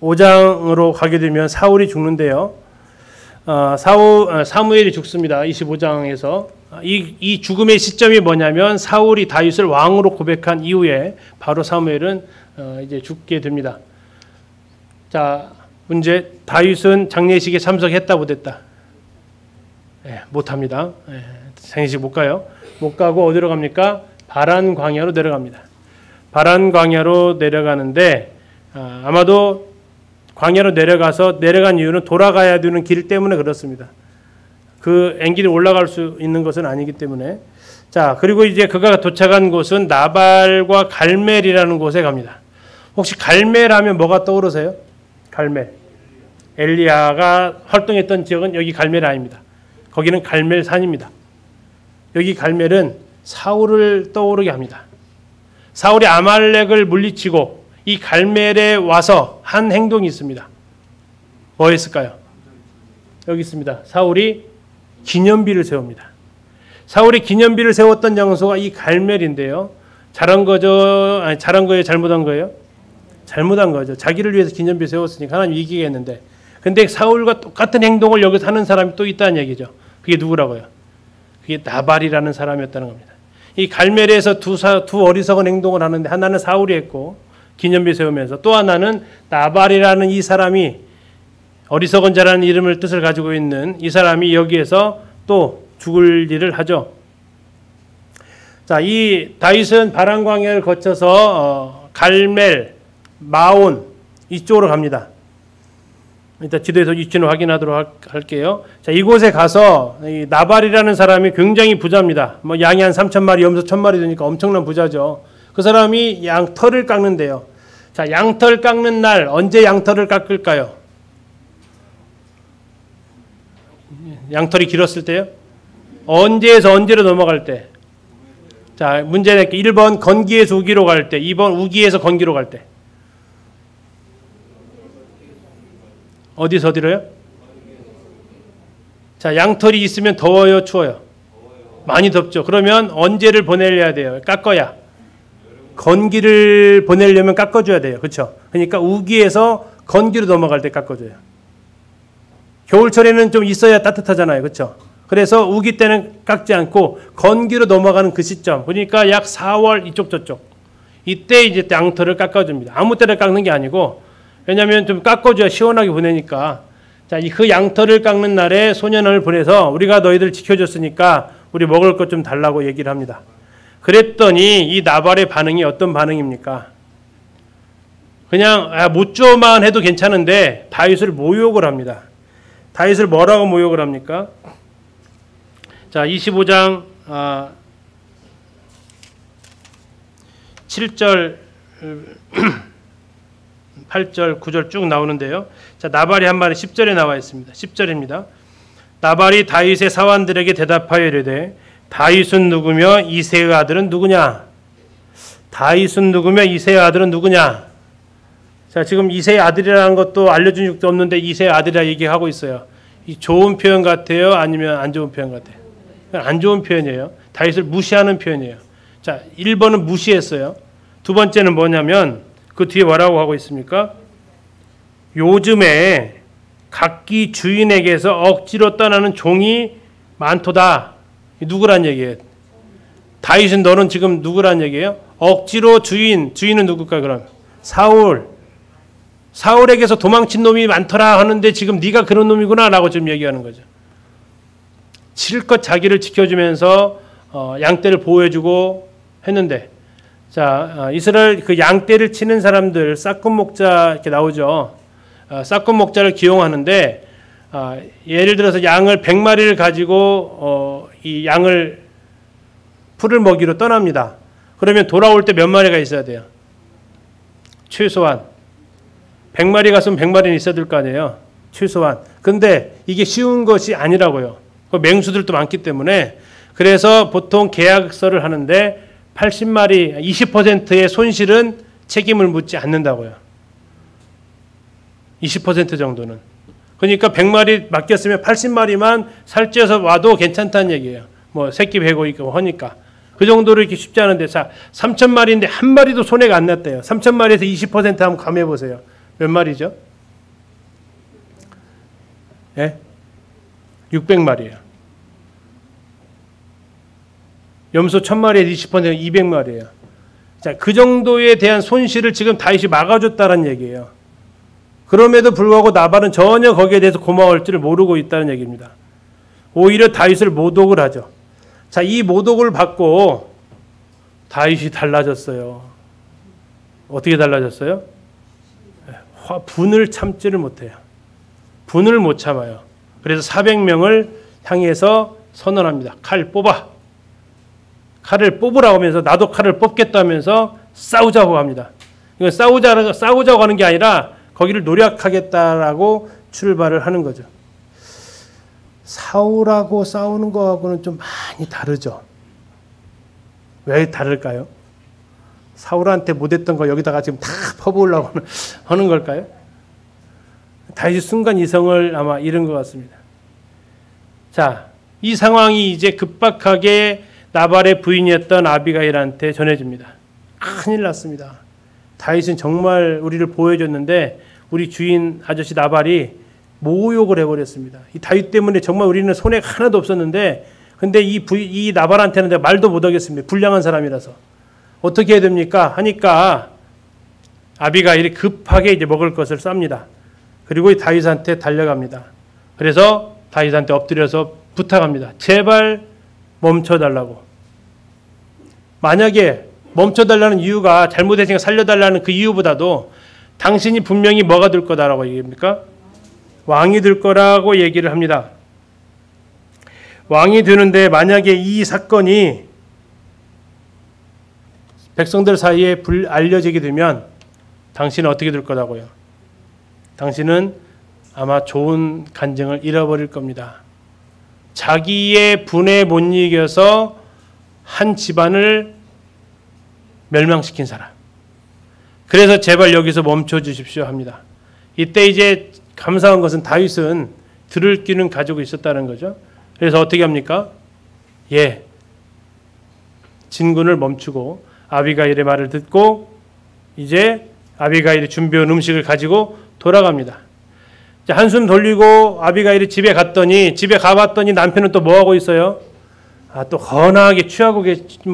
25장으로 가게 되면 사울이 죽는데요. 사무엘이 죽습니다. 25장에서 이 죽음의 시점이 뭐냐면 사울이 다윗을 왕으로 고백한 이후에 바로 사무엘은 이제 죽게 됩니다. 자, 문제, 다윗은 장례식에 참석했다 못했다? 못합니다. 장례식 못 가요. 못 가고 어디로 갑니까? 바란 광야로 내려갑니다. 바란 광야로 내려가는데 아마도 광야로 내려간 이유는 돌아가야 되는 길 때문에 그렇습니다. 그 엔길이 올라갈 수 있는 것은 아니기 때문에. 자, 그리고 이제 그가 도착한 곳은 나발과 갈멜이라는 곳에 갑니다. 혹시 갈멜 하면 뭐가 떠오르세요? 갈멜. 엘리야가 활동했던 지역은 여기 갈멜 아닙니다. 거기는 갈멜산입니다. 여기 갈멜은 사울을 떠오르게 합니다. 사울이 아말렉을 물리치고 이 갈멜에 와서 한 행동이 있습니다. 뭐였을까요? 여기 있습니다. 사울이 기념비를 세웁니다. 사울이 기념비를 세웠던 장소가 이 갈멜인데요. 잘한 거죠? 아니, 잘한 거예요? 잘못한 거예요? 잘못한 거죠. 자기를 위해서 기념비 세웠으니까 하나님 이기겠는데. 근데 사울과 똑같은 행동을 여기서 하는 사람이 또 있다는 얘기죠. 그게 누구라고요? 그게 나발이라는 사람이었다는 겁니다. 이 갈멜에서 두 어리석은 행동을 하는데 하나는 사울이 했고 기념비 세우면서 또 하나는 나발이라는 이 사람이 어리석은 자라는 이름을 뜻을 가지고 있는 이 사람이 여기에서 또 죽을 일을 하죠. 자, 이 다윗은 바란 광야를 거쳐서 갈멜, 마온 이쪽으로 갑니다. 일단 지도에서 위치는 확인하도록 할게요. 자, 이곳에 가서 이 나발이라는 사람이 굉장히 부자입니다. 뭐 양이 한 3,000마리, 염소 1,000마리 되니까 엄청난 부자죠. 그 사람이 양털을 깎는데요. 자, 양털 깎는 날 언제 양털을 깎을까요? 양털이 길었을 때요? 언제에서 언제로 넘어갈 때? 자, 문제는 1번 건기에서 우기로 갈 때, 2번 우기에서 건기로 갈 때. 어디서 어디로요? 자, 양털이 있으면 더워요, 추워요? 많이 덥죠. 그러면 언제를 보내려야 돼요? 깎아야. 건기를 보내려면 깎아줘야 돼요. 그렇죠? 그러니까 우기에서 건기로 넘어갈 때 깎아줘요. 겨울철에는 좀 있어야 따뜻하잖아요. 그렇죠? 그래서 우기 때는 깎지 않고 건기로 넘어가는 그 시점. 그러니까 약 4월 이쪽 저쪽. 이때 이제 양털을 깎아줍니다. 아무 때나 깎는 게 아니고, 왜냐하면 좀 깎아줘야 시원하게 보내니까. 자, 그 양털을 깎는 날에 소년을 보내서 우리가 너희들 지켜줬으니까 우리 먹을 것 좀 달라고 얘기를 합니다. 그랬더니 이 나발의 반응이 어떤 반응입니까? 그냥 못 줘만 해도 괜찮은데 다윗을 모욕을 합니다. 다윗을 뭐라고 모욕을 합니까? 자, 25장 7절 8절 9절 쭉 나오는데요. 자, 나발이 한 말이 10절에 나와 있습니다. 10절입니다. 나발이 다윗의 사환들에게 대답하여 이르되 다윗은 누구며 이새의 아들은 누구냐? 다윗은 누구며 이새의 아들은 누구냐? 자, 지금 이새의 아들이라는 것도 알려준 적도 없는데 이새의 아들이라 얘기하고 있어요. 이 좋은 표현 같아요? 아니면 안 좋은 표현 같아요? 안 좋은 표현이에요. 다윗을 무시하는 표현이에요. 자, 1번은 무시했어요. 두 번째는 뭐냐면 그 뒤에 뭐라고 하고 있습니까? 요즘에 각기 주인에게서 억지로 떠나는 종이 많도다. 누구란 얘기예요? 다윗은 너는 지금 누구란 얘기예요? 억지로 주인은 누굴까요? 그럼 사울에게서 도망친 놈이 많더라 하는데 지금 네가 그런 놈이구나 라고 지금 얘기하는 거죠. 실컷 자기를 지켜주면서 양떼를 보호해주고 했는데, 자, 이스라엘 그 양떼를 치는 사람들 싹군 목자 이렇게 나오죠. 싹군 목자를 기용하는데 예를 들어서 양을 100마리를 가지고 이 양을 풀을 먹이로 떠납니다. 그러면 돌아올 때 몇 마리가 있어야 돼요? 최소한 100마리 갔으면 100마리는 있어야 될 거 아니에요. 최소한. 근데 이게 쉬운 것이 아니라고요. 맹수들도 많기 때문에. 그래서 보통 계약서를 하는데 80마리, 20%의 손실은 책임을 묻지 않는다고요. 20% 정도는. 그러니까 100마리 맡겼으면 80마리만 살찌어서 와도 괜찮다는 얘기예요. 뭐 새끼 베고 있고 하니까. 그 정도로 이렇게 쉽지 않은데, 자, 3,000마리인데 한 마리도 손해가 안 났대요. 3,000마리에서 20% 한번 감해 보세요. 몇 마리죠? 예? 600마리예요. 염소 1,000마리에 20%는 200마리예요. 자, 그 정도에 대한 손실을 지금 다윗이 막아줬다는 얘기예요. 그럼에도 불구하고 나발은 전혀 거기에 대해서 고마울 줄을 모르고 있다는 얘기입니다. 오히려 다윗을 모독을 하죠. 자, 이 모독을 받고 다윗이 달라졌어요. 어떻게 달라졌어요? 분을 참지를 못해요. 분을 못 참아요. 그래서 400명을 향해서 선언합니다. 칼 뽑아. 칼을 뽑으라고 하면서 나도 칼을 뽑겠다면서 싸우자고 합니다. 이건 싸우자고 하는 게 아니라 거기를 노력하겠다라고 출발을 하는 거죠. 사울하고 싸우는 거하고는 좀 많이 다르죠. 왜 다를까요? 사울한테 못했던 거 여기다가 지금 다 퍼부으려고 하는 걸까요? 다시 순간 이성을 아마 잃은 것 같습니다. 자, 이 상황이 이제 급박하게 나발의 부인이었던 아비가일한테 전해집니다. 큰일 났습니다. 다윗은 정말 우리를 보호해줬는데 우리 주인 아저씨 나발이 모욕을 해버렸습니다. 이 다윗 때문에 정말 우리는 손해가 하나도 없었는데, 근데 이 나발한테는 내가 말도 못하겠습니다. 불량한 사람이라서. 어떻게 해야 됩니까? 하니까 아비가일이 급하게 이제 먹을 것을 쌉니다. 그리고 다윗한테 달려갑니다. 그래서 다윗한테 엎드려서 부탁합니다. 제발 멈춰달라고. 만약에 멈춰달라는 이유가 잘못했으니까 살려달라는 그 이유보다도 당신이 분명히 뭐가 될 거다라고 얘기합니까? 왕이 될 거라고 얘기를 합니다. 왕이 되는데 만약에 이 사건이 백성들 사이에 알려지게 되면 당신은 어떻게 될 거라고요? 당신은 아마 좋은 간증을 잃어버릴 겁니다. 자기의 분에 못 이겨서 한 집안을 멸망시킨 사람. 그래서 제발 여기서 멈춰 주십시오 합니다. 이때 이제 감사한 것은 다윗은 들을 귀는 가지고 있었다는 거죠. 그래서 어떻게 합니까? 예, 진군을 멈추고 아비가일의 말을 듣고 이제 아비가일이 준비한 음식을 가지고 돌아갑니다. 한숨 돌리고 아비가일이 집에 갔더니 집에 가봤더니 남편은 또 뭐 하고 있어요? 또 헌하게 취하고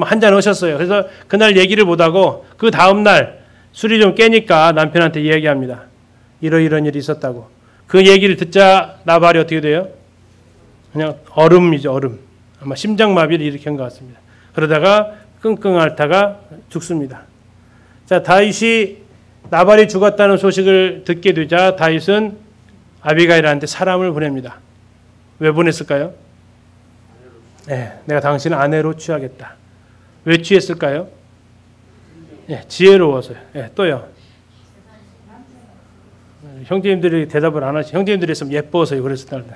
한잔 하셨어요. 그래서 그날 얘기를 못하고 그 다음날 술이 좀 깨니까 남편한테 이야기합니다. 이런 일이 있었다고. 그 얘기를 듣자 나발이 어떻게 돼요? 그냥 얼음이죠, 얼음. 아마 심장마비를 일으킨 것 같습니다. 그러다가 끙끙 앓다가 죽습니다. 자, 다윗이 나발이 죽었다는 소식을 듣게 되자 다윗은 아비가일한테 사람을 보냅니다. 왜 보냈을까요? 네, 내가 당신을 아내로 취하겠다. 왜 취했을까요? 네, 지혜로워서요. 네, 또요. 형제님들이 대답을 안 하시. 형제님들이 했으면 예뻐서요. 그랬을 텐데.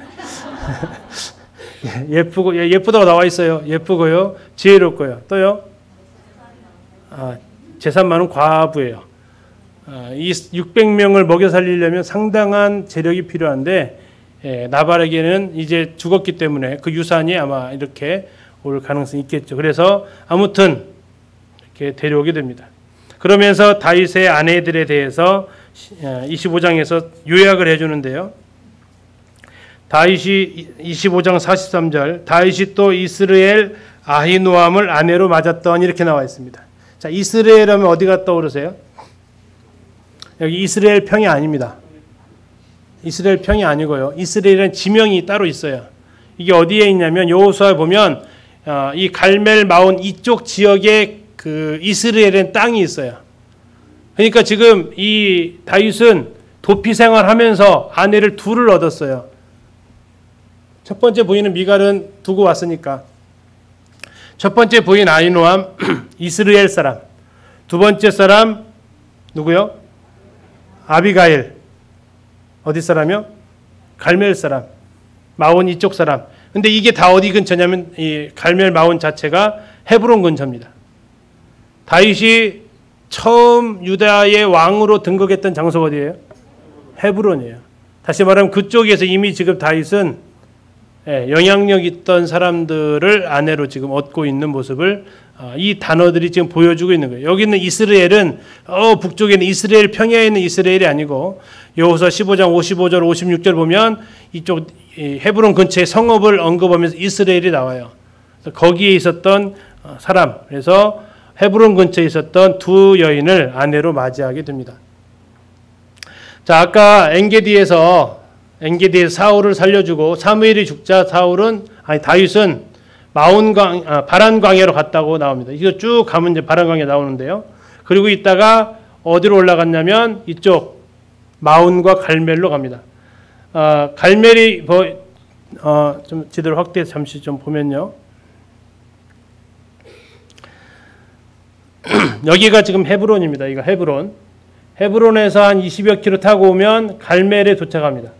예쁘고 예쁘다고 나와 있어요. 예쁘고요. 지혜롭고요. 또요. 재산 많은 과부예요. 이 600명을 먹여 살리려면 상당한 재력이 필요한데 나발에게는 이제 죽었기 때문에 그 유산이 아마 이렇게 올 가능성이 있겠죠. 그래서 아무튼 이렇게 데려오게 됩니다. 그러면서 다윗의 아내들에 대해서 25장에서 요약을 해주는데요. 다윗이 25장 43절 다윗이 또 이스라엘 아히노암을 아내로 맞았더니 이렇게 나와 있습니다. 자, 이스라엘 하면 어디가 떠오르세요? 여기 이스라엘 평이 아닙니다. 이스라엘 평이 아니고요. 이스라엘은 지명이 따로 있어요. 이게 어디에 있냐면 여호수아에 보면 이 갈멜 마온 이쪽 지역에 그 이스라엘은 땅이 있어요. 그러니까 지금 이 다윗은 도피 생활하면서 아내를 둘을 얻었어요. 첫 번째 부인은 미갈은 두고 왔으니까. 첫 번째 부인 아히노암 이스라엘 사람. 두 번째 사람 누구요? 아비가일. 어디 사람이요? 갈멜 사람. 마온 이쪽 사람. 근데 이게 다 어디 근처냐면 이 갈멜 마온 자체가 헤브론 근처입니다. 다윗이 처음 유다의 왕으로 등극했던 장소가 어디예요? 헤브론이에요. 다시 말하면 그쪽에서 이미 지금 다윗은 영향력 있던 사람들을 아내로 지금 얻고 있는 모습을 이 단어들이 지금 보여주고 있는 거예요. 여기 있는 이스라엘은 북쪽에 있는 이스라엘 평야에 있는 이스라엘이 아니고 여호수아 15장 55절 56절 보면 이쪽 헤브론 근처의 성읍을 언급하면서 이스라엘이 나와요. 거기에 있었던 사람, 그래서 헤브론 근처에 있었던 두 여인을 아내로 맞이하게 됩니다. 자, 아까 엔게디에서 사울을 살려주고 사무엘이 죽자 다윗은 바란 광야로 갔다고 나옵니다. 이거 쭉 가면 이제 바란 광야 나오는데요. 그리고 있다가 어디로 올라갔냐면 이쪽 마온과 갈멜로 갑니다. 갈멜이 좀 제대로 확대해서 잠시 좀 보면요. 여기가 지금 헤브론입니다. 이거 헤브론. 헤브론에서 한 20여 킬로 타고 오면 갈멜에 도착합니다.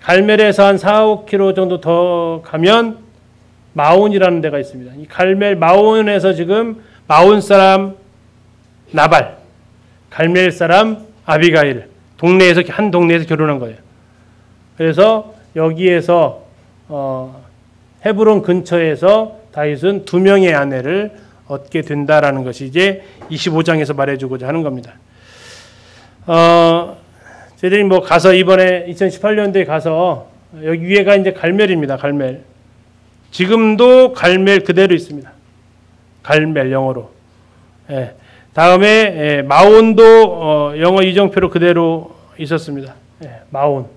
갈멜에서 한 4, 5킬로 정도 더 가면 마온이라는 데가 있습니다. 이 갈멜 마온에서 지금 마온 사람 나발, 갈멜 사람 아비가일, 한 동네에서 결혼한 거예요. 그래서 여기에서 헤브론 근처에서 다윗은 2명의 아내를 얻게 된다라는 것이 이제 25장에서 말해주고자 하는 겁니다. 저희들이 가서 이번에 2018년도에 가서 여기 위에가 이제 갈멜입니다. 갈멜. 지금도 갈멜 그대로 있습니다. 갈멜 영어로. 예. 다음에 마온도 영어 이정표로 그대로 있었습니다. 예. 마온.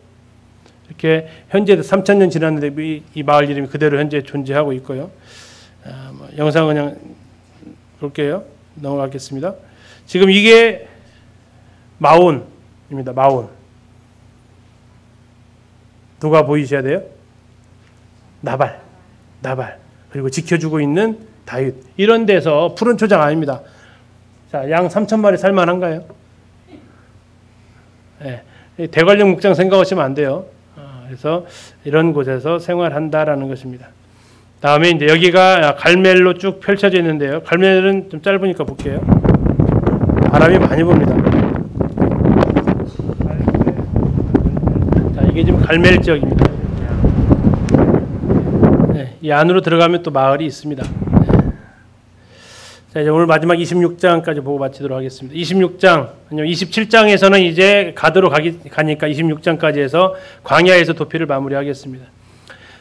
이렇게 현재 3,000년 지났는데 이 마을 이름이 그대로 현재 존재하고 있고요. 영상 그냥 볼게요. 넘어가겠습니다. 지금 이게 마온입니다. 마온. 누가 보이셔야 돼요? 나발. 그리고 지켜주고 있는 다윗. 이런 데서 푸른 초장 아닙니다. 자, 양 3,000마리 살만한가요? 네. 대관령 목장 생각하시면 안 돼요. 그래서 이런 곳에서 생활한다라는 것입니다. 다음에 이제 여기가 갈멜로 쭉 펼쳐져 있는데요. 갈멜은 좀 짧으니까 볼게요. 바람이 많이 붑니다. 자, 이게 지금 갈멜 지역입니다. 네, 이 안으로 들어가면 또 마을이 있습니다. 네. 자, 이제 오늘 마지막 26장까지 보고 마치도록 하겠습니다. 26장, 아니면 27장에서는 이제 가드로 가니까 26장까지 해서 광야에서 도피를 마무리하겠습니다.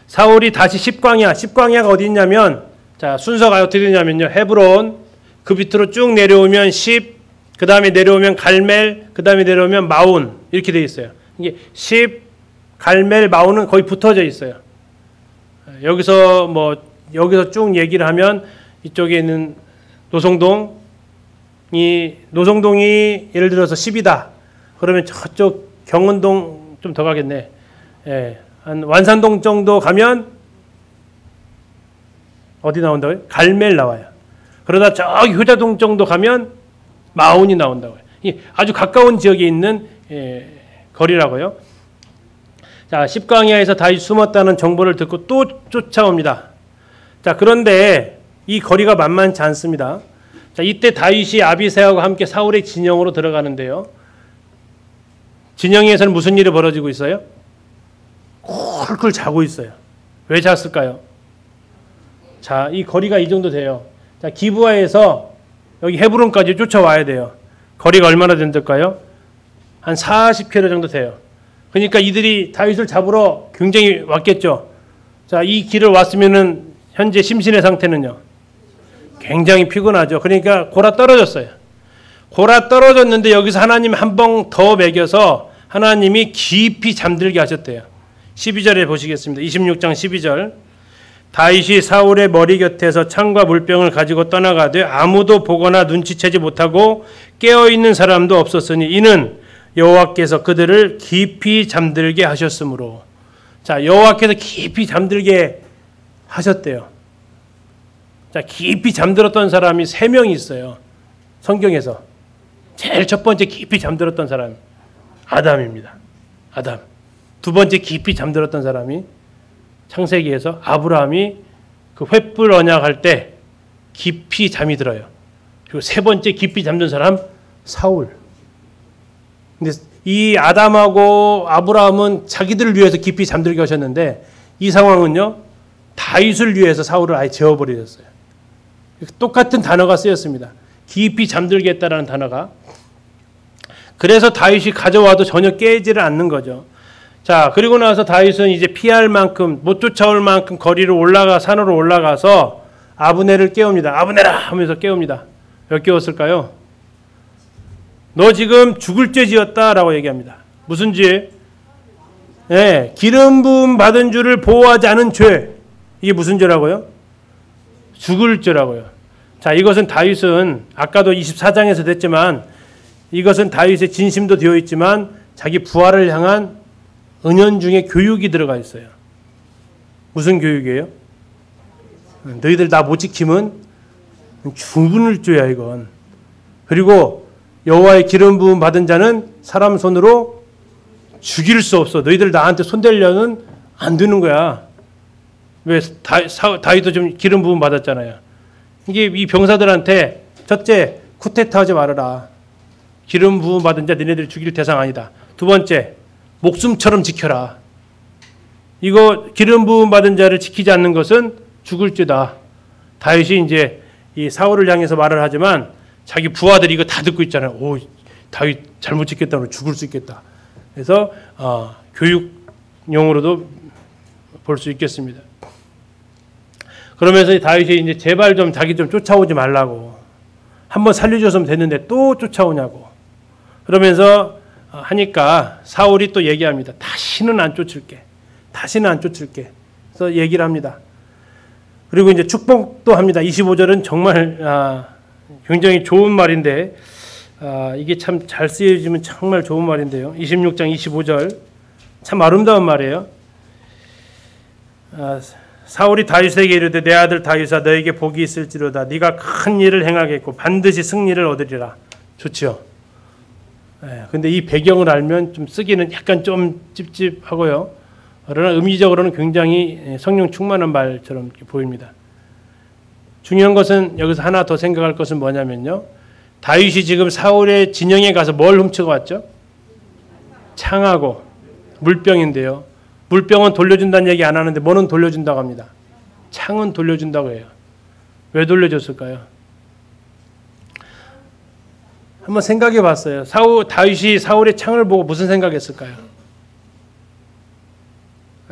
사울이 다시 십광야가 어디 있냐면, 자, 순서가 어떻게 되냐면요. 헤브론, 그 밑으로 쭉 내려오면 그 다음에 내려오면 갈멜, 그 다음에 내려오면 마온, 이렇게 되어 있어요. 이게 갈멜, 마온은 거의 붙어져 있어요. 여기서 쭉 얘기를 하면 이쪽에 있는 노송동이 예를 들어서 10이다. 그러면 저쪽 경운동 좀 더 가겠네. 예, 한 완산동 정도 가면 어디 나온다고요? 갈멜 나와요. 그러다 저기 효자동 정도 가면 마온이 나온다고요. 아주 가까운 지역에 있는 거리라고요. 자, 십광야에서 다윗이 숨었다는 정보를 듣고 또 쫓아옵니다. 자, 그런데 이 거리가 만만치 않습니다. 자, 이때 다윗이 아비새하고 함께 사울의 진영으로 들어가는데요. 진영에서는 무슨 일이 벌어지고 있어요? 쿨쿨 자고 있어요. 왜 잤을까요? 자, 이 거리가 이 정도 돼요. 자, 기브아에서 여기 헤브론까지 쫓아와야 돼요. 거리가 얼마나 된다까요? 한 40km 정도 돼요. 그러니까 이들이 다윗을 잡으러 굉장히 왔겠죠. 자, 이 길을 왔으면은 현재 심신의 상태는요. 굉장히 피곤하죠. 그러니까 골아 떨어졌어요. 골아 떨어졌는데 여기서 하나님 한 번 더 먹여서 하나님이 깊이 잠들게 하셨대요. 12절에 보시겠습니다. 26장 12절. 다윗이 사울의 머리 곁에서 창과 물병을 가지고 떠나가되 아무도 보거나 눈치채지 못하고 깨어있는 사람도 없었으니 이는 여호와께서 그들을 깊이 잠들게 하셨으므로. 자, 여호와께서 깊이 잠들게 하셨대요. 자, 깊이 잠들었던 사람이 3명이 있어요. 성경에서. 제일 첫 번째 깊이 잠들었던 사람 아담입니다. 아담. 두 번째 깊이 잠들었던 사람이 창세기에서 아브라함이 그 횃불 언약할 때 깊이 잠이 들어요. 그리고 세 번째 깊이 잠든 사람 사울. 근데 이 아담하고 아브라함은 자기들을 위해서 깊이 잠들게 하셨는데 이 상황은요. 다윗을 위해서 사울을 아예 재워버리셨어요. 똑같은 단어가 쓰였습니다. 깊이 잠들게 했다라는 단어가. 그래서 다윗이 가져와도 전혀 깨지를 않는 거죠. 자, 그리고 나서 다윗은 이제 피할 만큼, 못 쫓아올 만큼 거리를 산으로 올라가서 아브넬을 깨웁니다. 아브넬아! 하면서 깨웁니다. 왜 깨웠을까요? 너 지금 죽을 죄 지었다라고 얘기합니다. 무슨 죄? 네, 기름 부음 받은 줄을 보호하지 않은 죄. 이게 무슨 죄라고요? 죽을 죄라고요. 자, 이것은 다윗은 아까도 24장에서 됐지만 이것은 다윗의 진심도 되어 있지만 자기 부하를 향한 은연중에 교육이 들어가 있어요. 무슨 교육이에요? 너희들 나 못 지키면 죽을 죄야 이건. 그리고 여호와의 기름 부음 받은 자는 사람 손으로 죽일 수 없어. 너희들 나한테 손대려는 안 되는 거야. 왜 다윗도 좀 기름 부음 받았잖아요. 이게 이 병사들한테 첫째 쿠데타 하지 말아라. 기름 부음 받은 자 너네들이 죽일 대상 아니다. 두 번째 목숨처럼 지켜라. 이거 기름 부음 받은 자를 지키지 않는 것은 죽을 죄다. 다윗이 이제 이 사울을 향해서 말을 하지만 자기 부하들이 이거 다 듣고 있잖아요. 오, 다윗 잘못 지켰다면 죽을 수 있겠다. 그래서 교육용으로도 볼 수 있겠습니다. 그러면서 다윗이 이제 제발 좀 자기 좀 쫓아오지 말라고. 한번 살려줬으면 됐는데 또 쫓아오냐고. 그러면서 하니까 사울이 또 얘기합니다. 다시는 안 쫓을게. 다시는 안 쫓을게. 그래서 얘기를 합니다. 그리고 이제 축복도 합니다. 25절은 정말 굉장히 좋은 말인데 이게 참 잘 쓰여지면 정말 좋은 말인데요. 26장 25절 참 아름다운 말이에요. 사울이 다윗에게 이르되 내 아들 다윗아 너에게 복이 있을지로다. 네가 큰 일을 행하겠고 반드시 승리를 얻으리라. 좋죠. 근데 이 배경을 알면 좀 쓰기는 약간 좀 찝찝하고요. 그러나 의미적으로는 굉장히 성령 충만한 말처럼 보입니다. 중요한 것은 여기서 하나 더 생각할 것은 뭐냐면요. 다윗이 지금 사울의 진영에 가서 뭘 훔쳐가 왔죠? 창하고 물병인데요. 물병은 돌려준다는 얘기 안 하는데 뭐는 돌려준다고 합니다. 창은 돌려준다고 해요. 왜 돌려줬을까요? 한번 생각해 봤어요. 다윗이 사울의 창을 보고 무슨 생각했을까요?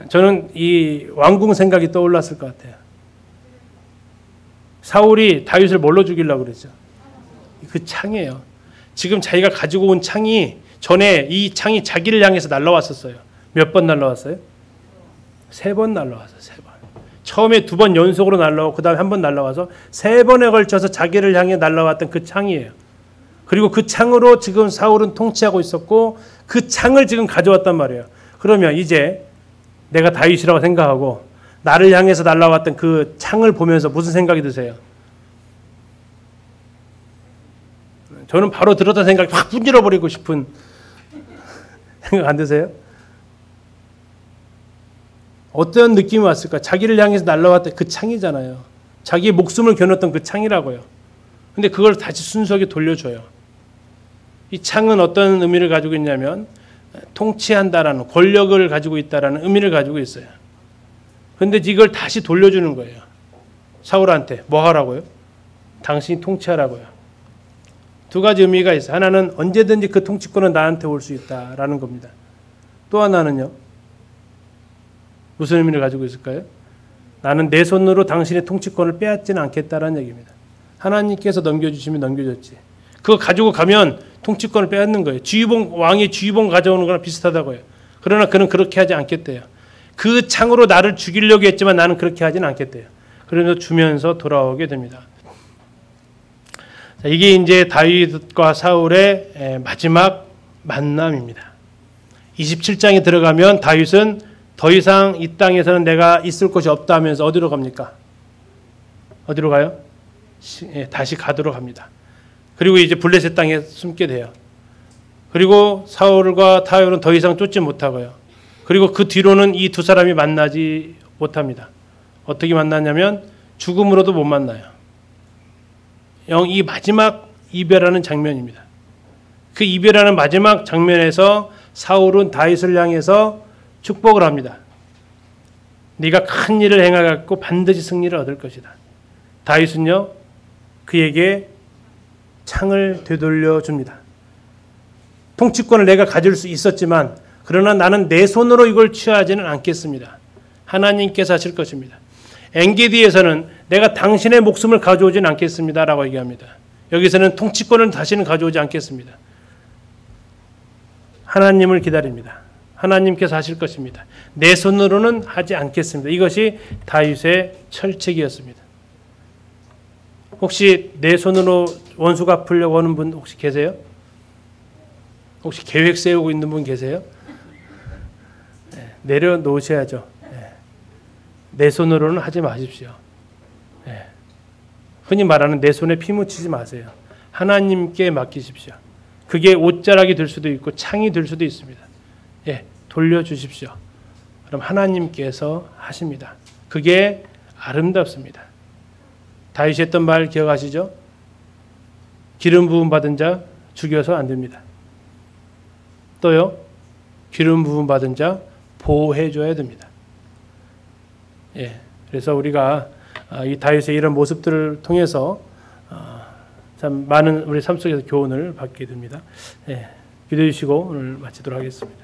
저는 이 왕궁 생각이 떠올랐을 것 같아요. 사울이 다윗을 뭘로 죽이려고 그랬죠? 그 창이에요. 지금 자기가 가지고 온 창이 전에 이 창이 자기를 향해서 날라왔었어요. 몇 번 날라왔어요? 3번 날라왔어요. 3번. 처음에 2번 연속으로 날라오고 그 다음에 1번 날라와서 3번에 걸쳐서 자기를 향해 날라왔던 그 창이에요. 그리고 그 창으로 지금 사울은 통치하고 있었고 그 창을 지금 가져왔단 말이에요. 그러면 이제 내가 다윗이라고 생각하고 나를 향해서 날라왔던 그 창을 보면서 무슨 생각이 드세요? 저는 바로 들었던 생각이 확 분질러버리고 싶은 생각 안 드세요? 어떤 느낌이 왔을까? 자기를 향해서 날라왔던 그 창이잖아요. 자기의 목숨을 겨눴던 그 창이라고요. 근데 그걸 다시 순수하게 돌려줘요. 이 창은 어떤 의미를 가지고 있냐면 통치한다라는 권력을 가지고 있다라는 의미를 가지고 있어요. 그런데 이걸 다시 돌려주는 거예요. 사울한테 뭐 하라고요? 당신이 통치하라고요. 2가지 의미가 있어요. 하나는 언제든지 그 통치권은 나한테 올 수 있다라는 겁니다. 또 하나는요. 무슨 의미를 가지고 있을까요? 나는 내 손으로 당신의 통치권을 빼앗지는 않겠다라는 얘기입니다. 하나님께서 넘겨주시면 넘겨줬지. 그거 가지고 가면 통치권을 빼앗는 거예요. 왕이 주의봉 가져오는 거랑 비슷하다고요. 그러나 그는 그렇게 하지 않겠대요. 그 창으로 나를 죽이려고 했지만 나는 그렇게 하지는 않겠대요. 그래서 주면서 돌아오게 됩니다. 자, 이게 이제 다윗과 사울의 마지막 만남입니다. 27장에 들어가면 다윗은 더 이상 이 땅에서는 내가 있을 곳이 없다 하면서 어디로 갑니까? 어디로 가요? 다시 가도록 합니다. 그리고 이제 블레셋 땅에 숨게 돼요. 그리고 사울과 다윗은 더 이상 쫓지 못하고요. 그리고 그 뒤로는 이 2 사람이 만나지 못합니다. 어떻게 만나냐면 죽음으로도 못 만나요. 이 마지막 이별하는 장면입니다. 그 이별하는 마지막 장면에서 사울은 다윗을 향해서 축복을 합니다. 네가 큰 일을 행하겠고 반드시 승리를 얻을 것이다. 다윗은요 그에게 창을 되돌려 줍니다. 통치권을 내가 가질 수 있었지만 그러나 나는 내 손으로 이걸 취하지는 않겠습니다. 하나님께서 하실 것입니다. 엔게디에서는 내가 당신의 목숨을 가져오지는 않겠습니다 라고 얘기합니다. 여기서는 통치권을 다시는 가져오지 않겠습니다. 하나님을 기다립니다. 하나님께서 하실 것입니다. 내 손으로는 하지 않겠습니다. 이것이 다윗의 철칙이었습니다. 혹시 내 손으로 원수 갚으려고 하는 분 혹시 계세요? 혹시 계획 세우고 있는 분 계세요? 내려놓으셔야죠. 내 손으로는 하지 마십시오. 흔히 말하는 내 손에 피 묻히지 마세요. 하나님께 맡기십시오. 그게 옷자락이 될 수도 있고 창이 될 수도 있습니다. 돌려주십시오. 그럼 하나님께서 하십니다. 그게 아름답습니다. 다윗이 했던 말 기억하시죠? 기름 부음 받은 자 죽여서 안 됩니다. 또요, 기름 부음 받은 자 보호해줘야 됩니다. 그래서 우리가 이 다윗의 이런 모습들을 통해서 참 많은 우리 삶 속에서 교훈을 받게 됩니다. 기도해 주시고 오늘 마치도록 하겠습니다.